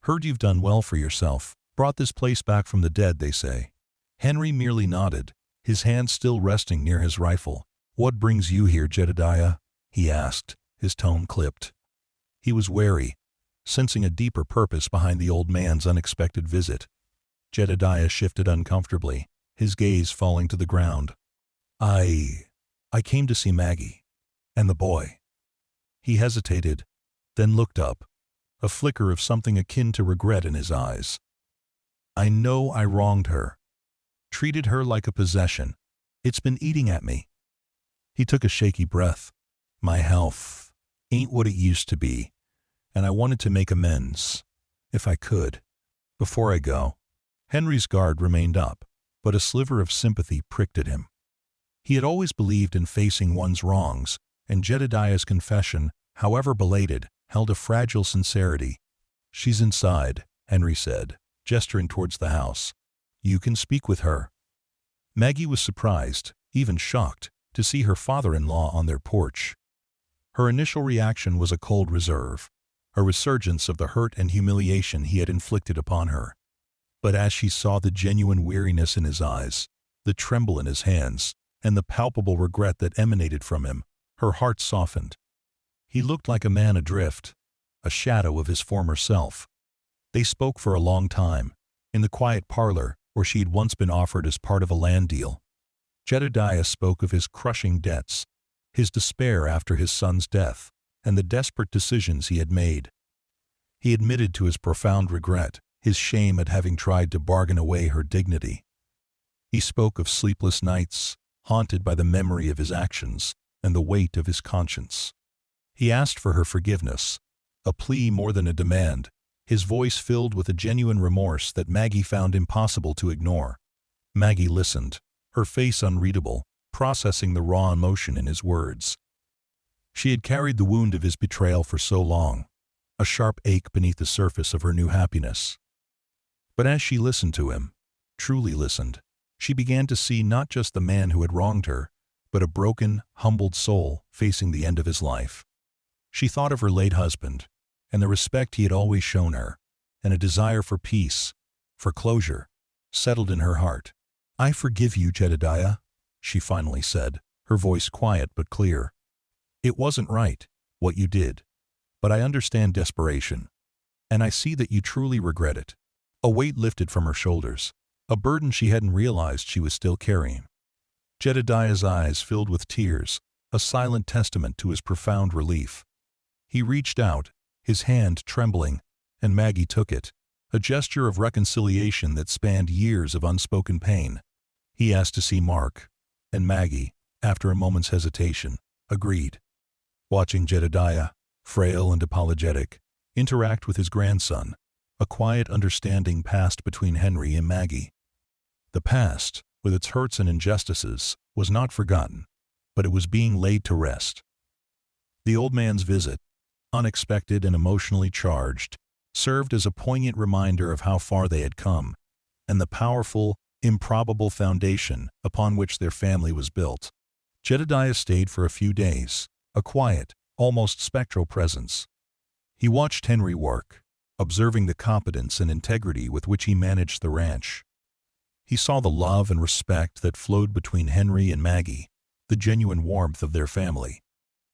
"Heard you've done well for yourself. Brought this place back from the dead, they say." Henry merely nodded, his hand still resting near his rifle. "What brings you here, Jedediah?" he asked, his tone clipped. He was wary, sensing a deeper purpose behind the old man's unexpected visit. Jedediah shifted uncomfortably, his gaze falling to the ground. I came to see Maggie. And the boy." He hesitated, then looked up, a flicker of something akin to regret in his eyes. "I know I wronged her. Treated her like a possession. It's been eating at me." He took a shaky breath. "My health ain't what it used to be, and I wanted to make amends, if I could. Before I go." Henry's guard remained up, but a sliver of sympathy pricked at him. He had always believed in facing one's wrongs, and Jedediah's confession, however belated, held a fragile sincerity. "She's inside," Henry said, gesturing towards the house. "You can speak with her." Maggie was surprised, even shocked, to see her father-in-law on their porch. Her initial reaction was a cold reserve, a resurgence of the hurt and humiliation he had inflicted upon her. But as she saw the genuine weariness in his eyes, the tremble in his hands, and the palpable regret that emanated from him, her heart softened. He looked like a man adrift, a shadow of his former self. They spoke for a long time, in the quiet parlor where she had once been offered as part of a land deal. Jedediah spoke of his crushing debts, his despair after his son's death, and the desperate decisions he had made. He admitted to his profound regret, his shame at having tried to bargain away her dignity. He spoke of sleepless nights, haunted by the memory of his actions and the weight of his conscience. He asked for her forgiveness, a plea more than a demand, his voice filled with a genuine remorse that Maggie found impossible to ignore. Maggie listened, her face unreadable, processing the raw emotion in his words. She had carried the wound of his betrayal for so long, a sharp ache beneath the surface of her new happiness. But as she listened to him, truly listened, she began to see not just the man who had wronged her, but a broken, humbled soul facing the end of his life. She thought of her late husband, and the respect he had always shown her, and a desire for peace, for closure, settled in her heart. "I forgive you, Jedediah," she finally said, her voice quiet but clear. "It wasn't right, what you did, but I understand desperation, and I see that you truly regret it." A weight lifted from her shoulders, a burden she hadn't realized she was still carrying. Jedediah's eyes filled with tears, a silent testament to his profound relief. He reached out, his hand trembling, and Maggie took it, a gesture of reconciliation that spanned years of unspoken pain. He asked to see Mark, and Maggie, after a moment's hesitation, agreed. Watching Jedediah, frail and apologetic, interact with his grandson, a quiet understanding passed between Henry and Maggie. The past, with its hurts and injustices, was not forgotten, but it was being laid to rest. The old man's visit, unexpected and emotionally charged, served as a poignant reminder of how far they had come, and the powerful, improbable foundation upon which their family was built. Jedediah stayed for a few days, a quiet, almost spectral presence. He watched Henry work, observing the competence and integrity with which he managed the ranch. He saw the love and respect that flowed between Henry and Maggie, the genuine warmth of their family.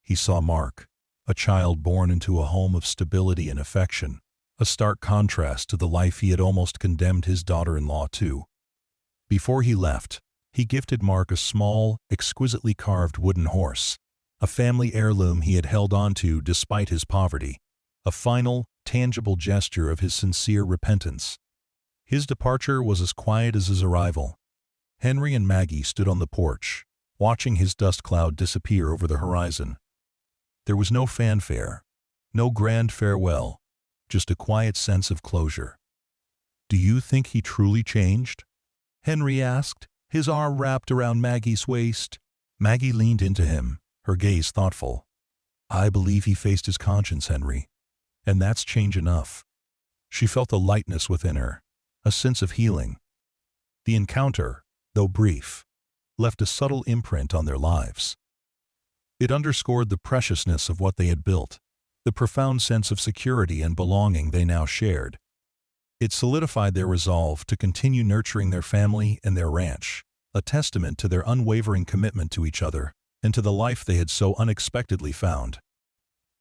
He saw Mark, a child born into a home of stability and affection, a stark contrast to the life he had almost condemned his daughter-in-law to. Before he left, he gifted Mark a small, exquisitely carved wooden horse, a family heirloom he had held on to despite his poverty, a final, tangible gesture of his sincere repentance. His departure was as quiet as his arrival. Henry and Maggie stood on the porch, watching his dust cloud disappear over the horizon. There was no fanfare, no grand farewell, just a quiet sense of closure. "Do you think he truly changed?" Henry asked, his arm wrapped around Maggie's waist. Maggie leaned into him, her gaze thoughtful. "I believe he faced his conscience, Henry, and that's change enough." She felt a lightness within her, a sense of healing. The encounter, though brief, left a subtle imprint on their lives. It underscored the preciousness of what they had built, the profound sense of security and belonging they now shared. It solidified their resolve to continue nurturing their family and their ranch, a testament to their unwavering commitment to each other and to the life they had so unexpectedly found.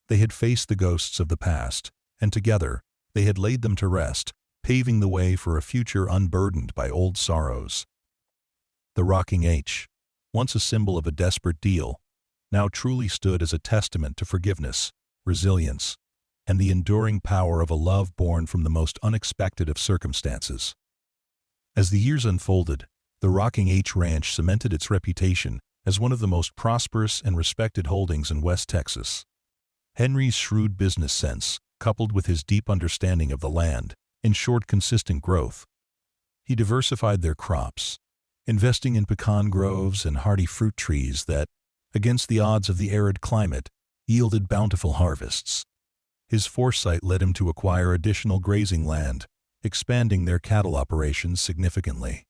They had faced the ghosts of the past, and together, they had laid them to rest, paving the way for a future unburdened by old sorrows. The rocking H, once a symbol of a desperate deal, now truly stood as a testament to forgiveness, resilience, and the enduring power of a love born from the most unexpected of circumstances. As the years unfolded, the Rocking H Ranch cemented its reputation as one of the most prosperous and respected holdings in West Texas. Henry's shrewd business sense, coupled with his deep understanding of the land, ensured consistent growth. He diversified their crops, investing in pecan groves and hardy fruit trees that, against the odds of the arid climate, yielded bountiful harvests. His foresight led him to acquire additional grazing land, expanding their cattle operations significantly.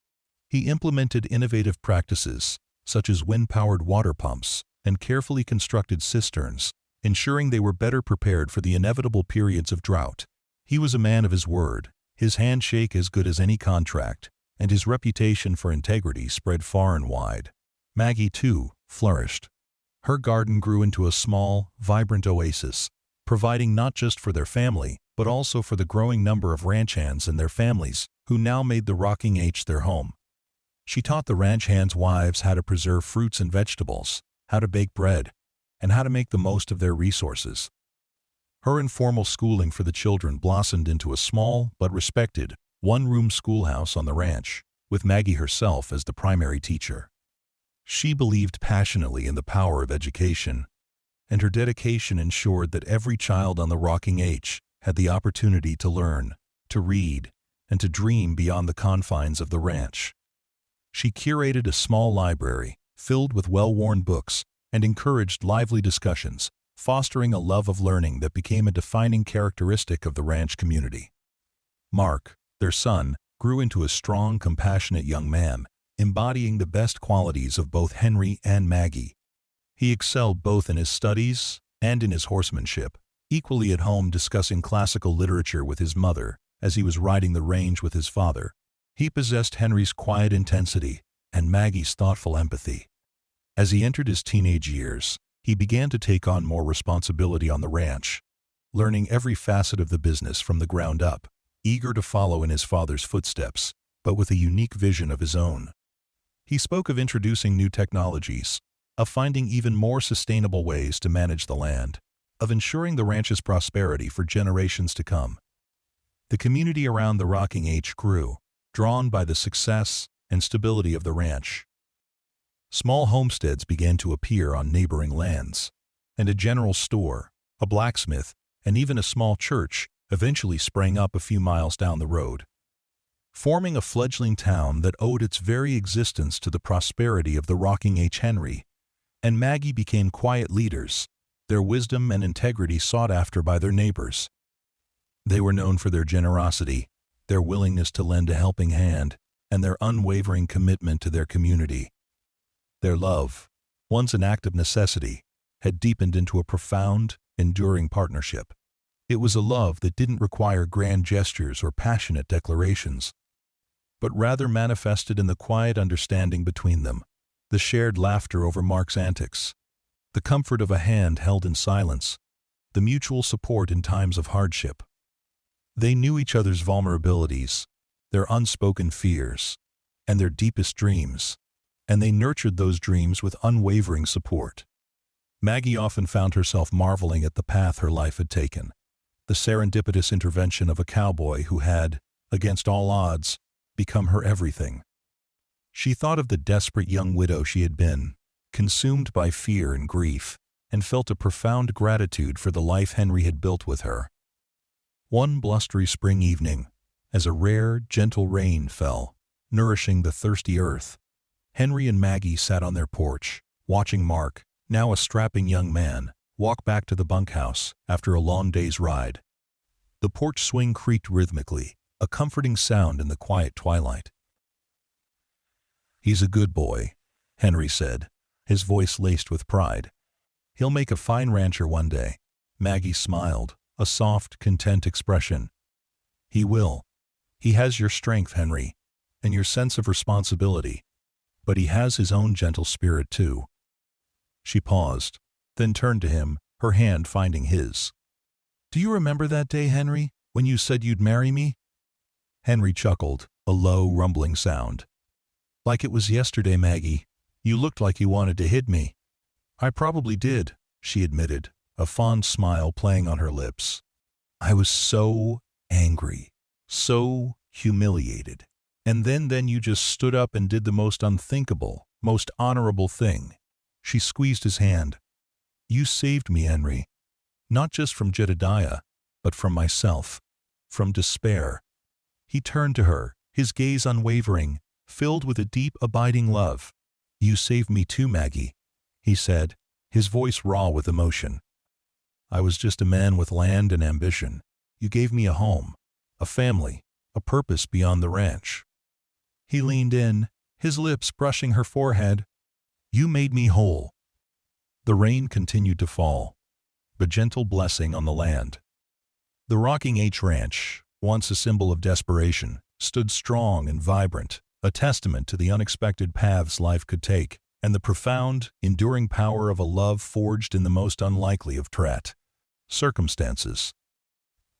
He implemented innovative practices, such as wind-powered water pumps and carefully constructed cisterns, ensuring they were better prepared for the inevitable periods of drought. He was a man of his word, his handshake as good as any contract, and his reputation for integrity spread far and wide. Maggie, too, flourished. Her garden grew into a small, vibrant oasis, providing not just for their family, but also for the growing number of ranch hands and their families, who now made the Rocking H their home. She taught the ranch hands' wives how to preserve fruits and vegetables, how to bake bread, and how to make the most of their resources. Her informal schooling for the children blossomed into a small but respected, one-room schoolhouse on the ranch, with Maggie herself as the primary teacher. She believed passionately in the power of education, and her dedication ensured that every child on the Rocking H had the opportunity to learn, to read, and to dream beyond the confines of the ranch. She curated a small library, filled with well-worn books, and encouraged lively discussions, fostering a love of learning that became a defining characteristic of the ranch community. Mark, their son, grew into a strong, compassionate young man, embodying the best qualities of both Henry and Maggie. He excelled both in his studies and in his horsemanship, equally at home discussing classical literature with his mother as he was riding the range with his father. He possessed Henry's quiet intensity and Maggie's thoughtful empathy. As he entered his teenage years, he began to take on more responsibility on the ranch, learning every facet of the business from the ground up, eager to follow in his father's footsteps, but with a unique vision of his own. He spoke of introducing new technologies, of finding even more sustainable ways to manage the land, of ensuring the ranch's prosperity for generations to come. The community around the Rocking H grew, drawn by the success and stability of the ranch. Small homesteads began to appear on neighboring lands, and a general store, a blacksmith, and even a small church eventually sprang up a few miles down the road, forming a fledgling town that owed its very existence to the prosperity of the Rocking H. Henry. And Maggie became quiet leaders, their wisdom and integrity sought after by their neighbors. They were known for their generosity, their willingness to lend a helping hand, and their unwavering commitment to their community. Their love, once an act of necessity, had deepened into a profound, enduring partnership. It was a love that didn't require grand gestures or passionate declarations, but rather manifested in the quiet understanding between them, the shared laughter over Mark's antics, the comfort of a hand held in silence, the mutual support in times of hardship. They knew each other's vulnerabilities, their unspoken fears, and their deepest dreams, and they nurtured those dreams with unwavering support. Maggie often found herself marveling at the path her life had taken, the serendipitous intervention of a cowboy who had, against all odds, become her everything. She thought of the desperate young widow she had been, consumed by fear and grief, and felt a profound gratitude for the life Henry had built with her. One blustery spring evening, as a rare, gentle rain fell, nourishing the thirsty earth, Henry and Maggie sat on their porch, watching Mark, now a strapping young man, walk back to the bunkhouse after a long day's ride. The porch swing creaked rhythmically, a comforting sound in the quiet twilight. "He's a good boy," Henry said, his voice laced with pride. "He'll make a fine rancher one day." Maggie smiled, a soft, content expression. "He will. He has your strength, Henry, and your sense of responsibility. But he has his own gentle spirit, too." She paused, then turned to him, her hand finding his. "Do you remember that day, Henry, when you said you'd marry me?" Henry chuckled, a low, rumbling sound. "Like it was yesterday, Maggie. You looked like you wanted to hit me." "I probably did," she admitted, a fond smile playing on her lips. "I was so angry, so humiliated. And then you just stood up and did the most unthinkable, most honorable thing." She squeezed his hand. "You saved me, Henry. Not just from Jedediah, but from myself, from despair." He turned to her, his gaze unwavering, filled with a deep, abiding love. "You saved me too, Maggie," he said, his voice raw with emotion. "I was just a man with land and ambition. You gave me a home, a family, a purpose beyond the ranch." He leaned in, his lips brushing her forehead. "You made me whole." The rain continued to fall, a gentle blessing on the land. The Rocking H Ranch, once a symbol of desperation, stood strong and vibrant, a testament to the unexpected paths life could take, and the profound, enduring power of a love forged in the most unlikely of circumstances.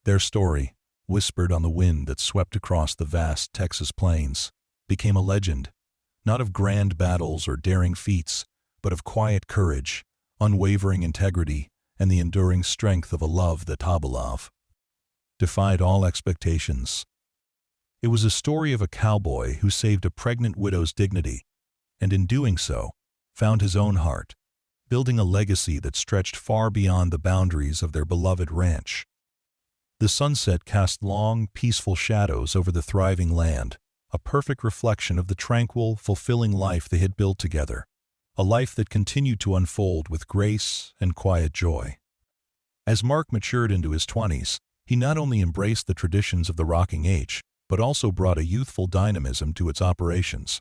Their story, whispered on the wind that swept across the vast Texas plains, became a legend, not of grand battles or daring feats, but of quiet courage, unwavering integrity, and the enduring strength of a love that defied all expectations. It was a story of a cowboy who saved a pregnant widow's dignity, and in doing so, found his own heart, building a legacy that stretched far beyond the boundaries of their beloved ranch. The sunset cast long, peaceful shadows over the thriving land, a perfect reflection of the tranquil, fulfilling life they had built together, a life that continued to unfold with grace and quiet joy. As Mark matured into his 20s, he not only embraced the traditions of the Rocking H, but also brought a youthful dynamism to its operations.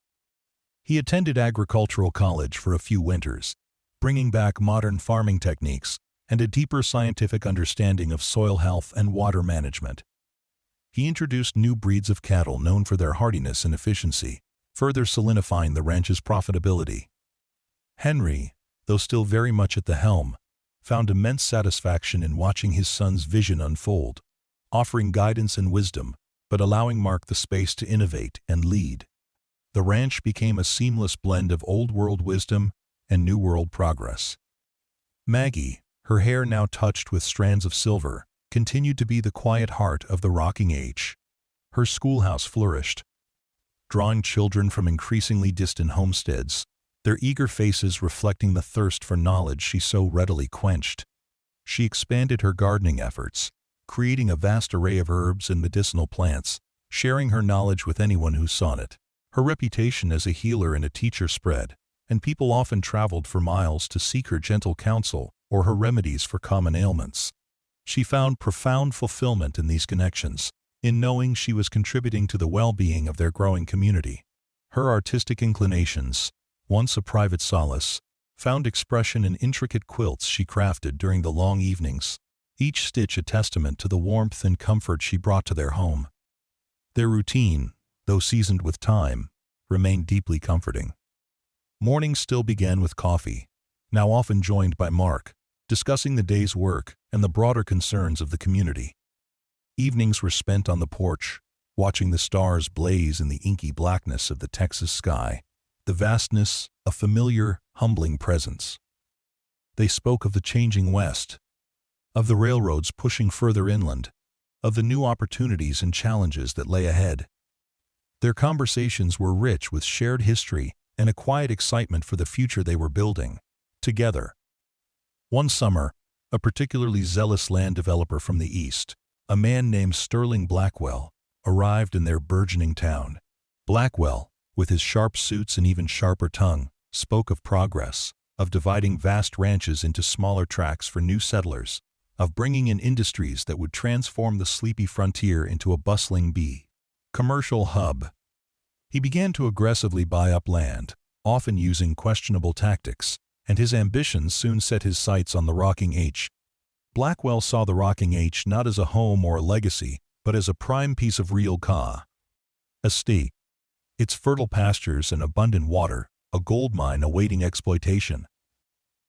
He attended agricultural college for a few winters, bringing back modern farming techniques and a deeper scientific understanding of soil health and water management. He introduced new breeds of cattle known for their hardiness and efficiency, further solidifying the ranch's profitability. Henry, though still very much at the helm, found immense satisfaction in watching his son's vision unfold, offering guidance and wisdom, but allowing Mark the space to innovate and lead. The ranch became a seamless blend of old-world wisdom and new-world progress. Maggie, her hair now touched with strands of silver, continued to be the quiet heart of the Rocking H. Her schoolhouse flourished, drawing children from increasingly distant homesteads, their eager faces reflecting the thirst for knowledge she so readily quenched. She expanded her gardening efforts, creating a vast array of herbs and medicinal plants, sharing her knowledge with anyone who sought it. Her reputation as a healer and a teacher spread, and people often traveled for miles to seek her gentle counsel or her remedies for common ailments. She found profound fulfillment in these connections, in knowing she was contributing to the well-being of their growing community. Her artistic inclinations, once a private solace, found expression in intricate quilts she crafted during the long evenings, each stitch a testament to the warmth and comfort she brought to their home. Their routine, though seasoned with time, remained deeply comforting. Mornings still began with coffee, now often joined by Mark, discussing the day's work and the broader concerns of the community. Evenings were spent on the porch, watching the stars blaze in the inky blackness of the Texas sky, the vastness, a familiar, humbling presence. They spoke of the changing West, of the railroads pushing further inland, of the new opportunities and challenges that lay ahead. Their conversations were rich with shared history and a quiet excitement for the future they were building, together. One summer, a particularly zealous land developer from the east, a man named Sterling Blackwell, arrived in their burgeoning town. Blackwell, with his sharp suits and even sharper tongue, spoke of progress, of dividing vast ranches into smaller tracts for new settlers, of bringing in industries that would transform the sleepy frontier into a bustling commercial hub. He began to aggressively buy up land, often using questionable tactics, and his ambitions soon set his sights on the Rocking H. Blackwell saw the Rocking H not as a home or a legacy, but as a prime piece of real estate. Its fertile pastures and abundant water, a gold mine awaiting exploitation.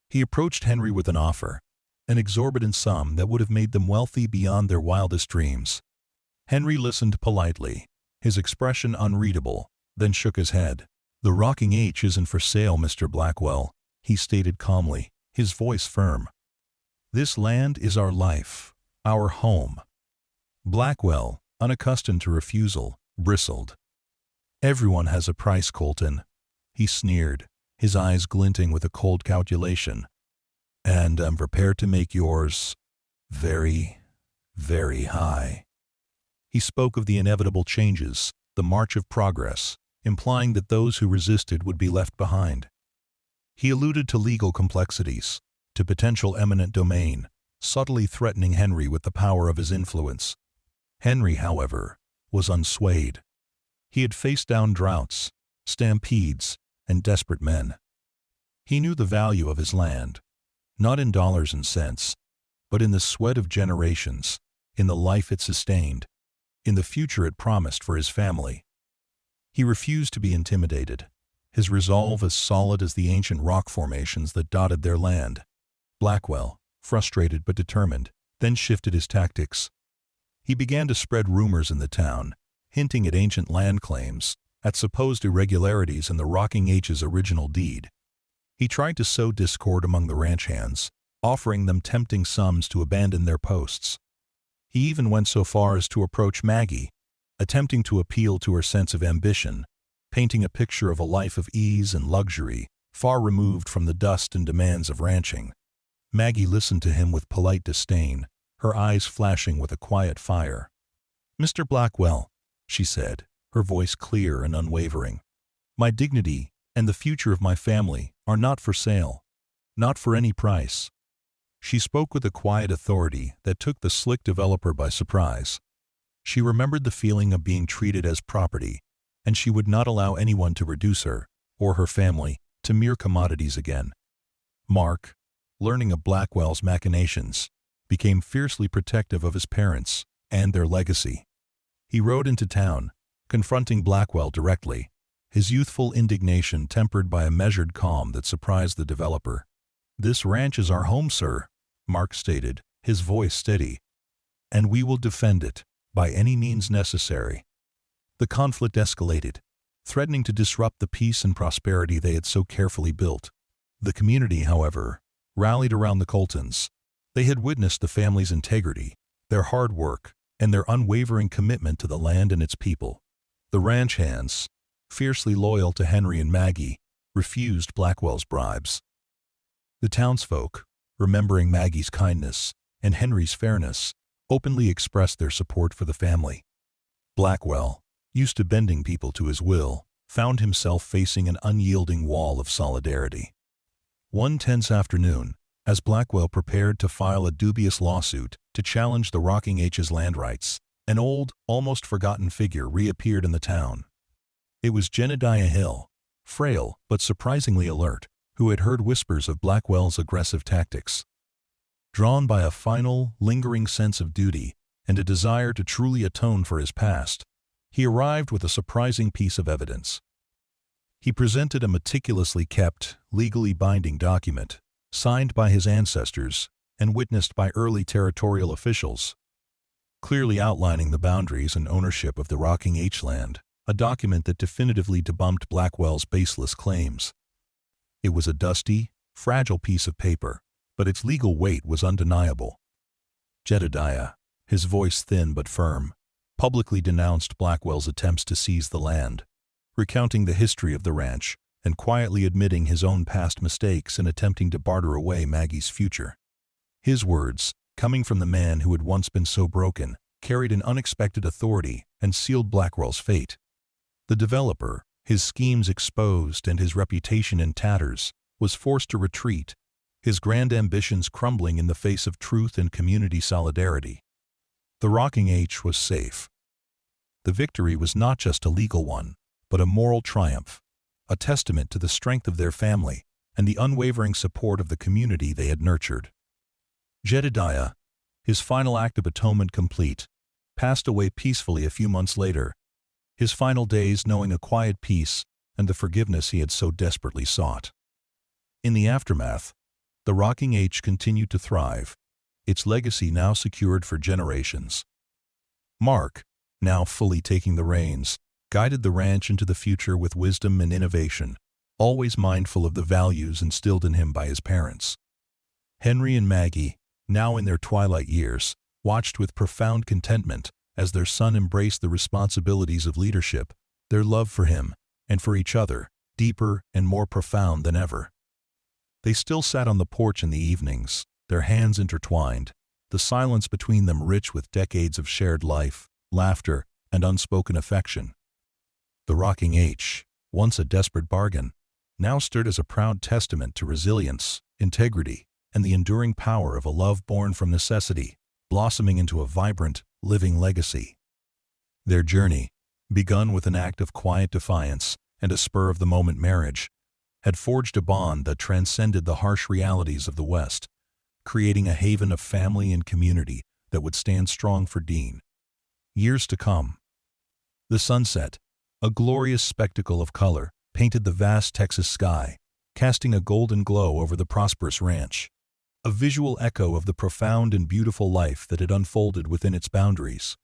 He approached Henry with an offer, an exorbitant sum that would have made them wealthy beyond their wildest dreams. Henry listened politely, his expression unreadable, then shook his head. "The Rocking H isn't for sale, Mr. Blackwell," he stated calmly, his voice firm. "This land is our life, our home." Blackwell, unaccustomed to refusal, bristled. "Everyone has a price, Colton," he sneered, his eyes glinting with a cold calculation. "And I'm prepared to make yours very, very high." He spoke of the inevitable changes, the march of progress, implying that those who resisted would be left behind. He alluded to legal complexities, to potential eminent domain, subtly threatening Henry with the power of his influence. Henry, however, was unswayed. He had faced down droughts, stampedes, and desperate men. He knew the value of his land, not in dollars and cents, but in the sweat of generations, in the life it sustained, in the future it promised for his family. He refused to be intimidated, his resolve as solid as the ancient rock formations that dotted their land. Blackwell, frustrated but determined, then shifted his tactics. He began to spread rumors in the town, hinting at ancient land claims, at supposed irregularities in the Rocking H's original deed. He tried to sow discord among the ranch hands, offering them tempting sums to abandon their posts. He even went so far as to approach Maggie, attempting to appeal to her sense of ambition, painting a picture of a life of ease and luxury, far removed from the dust and demands of ranching. Maggie listened to him with polite disdain, her eyes flashing with a quiet fire. "Mr. Blackwell," she said, her voice clear and unwavering, "my dignity and the future of my family are not for sale, not for any price." She spoke with a quiet authority that took the slick developer by surprise. She remembered the feeling of being treated as property, and she would not allow anyone to reduce her, or her family, to mere commodities again. Mark, learning of Blackwell's machinations, became fiercely protective of his parents and their legacy. He rode into town, confronting Blackwell directly, his youthful indignation tempered by a measured calm that surprised the developer. "This ranch is our home, sir," Mark stated, his voice steady, "and we will defend it by any means necessary." The conflict escalated, threatening to disrupt the peace and prosperity they had so carefully built. The community, however, rallied around the Coltons. They had witnessed the family's integrity, their hard work, and their unwavering commitment to the land and its people. The ranch hands, fiercely loyal to Henry and Maggie, refused Blackwell's bribes. The townsfolk, remembering Maggie's kindness and Henry's fairness, openly expressed their support for the family. Blackwell, used to bending people to his will, found himself facing an unyielding wall of solidarity. One tense afternoon, as Blackwell prepared to file a dubious lawsuit to challenge the Rocking H's land rights, an old, almost forgotten figure reappeared in the town. It was Jedediah Hill, frail but surprisingly alert, who had heard whispers of Blackwell's aggressive tactics. Drawn by a final, lingering sense of duty and a desire to truly atone for his past, he arrived with a surprising piece of evidence. He presented a meticulously kept, legally binding document, signed by his ancestors and witnessed by early territorial officials, clearly outlining the boundaries and ownership of the Rocking H land, a document that definitively debunked Blackwell's baseless claims. It was a dusty, fragile piece of paper, but its legal weight was undeniable. Jedediah, his voice thin but firm, publicly denounced Blackwell's attempts to seize the land, recounting the history of the ranch and quietly admitting his own past mistakes in attempting to barter away Maggie's future. His words, coming from the man who had once been so broken, carried an unexpected authority and sealed Blackwell's fate. The developer, his schemes exposed and his reputation in tatters, was forced to retreat, his grand ambitions crumbling in the face of truth and community solidarity. The Rocking H was safe. The victory was not just a legal one, but a moral triumph. a testament to the strength of their family and the unwavering support of the community they had nurtured. Jedediah, his final act of atonement complete, passed away peacefully a few months later, his final days knowing a quiet peace and the forgiveness he had so desperately sought. In the aftermath, the Rocking H continued to thrive, its legacy now secured for generations. Mark, now fully taking the reins, guided the ranch into the future with wisdom and innovation, always mindful of the values instilled in him by his parents. Henry and Maggie, now in their twilight years, watched with profound contentment as their son embraced the responsibilities of leadership, their love for him and for each other deeper and more profound than ever. They still sat on the porch in the evenings, their hands intertwined, the silence between them rich with decades of shared life, laughter, and unspoken affection. The Rocking H, once a desperate bargain, now stood as a proud testament to resilience, integrity, and the enduring power of a love born from necessity, blossoming into a vibrant, living legacy. Their journey, begun with an act of quiet defiance and a spur-of-the-moment marriage, had forged a bond that transcended the harsh realities of the West, creating a haven of family and community that would stand strong for years to come. The sunset, a glorious spectacle of color, painted the vast Texas sky, casting a golden glow over the prosperous ranch, a visual echo of the profound and beautiful life that had unfolded within its boundaries.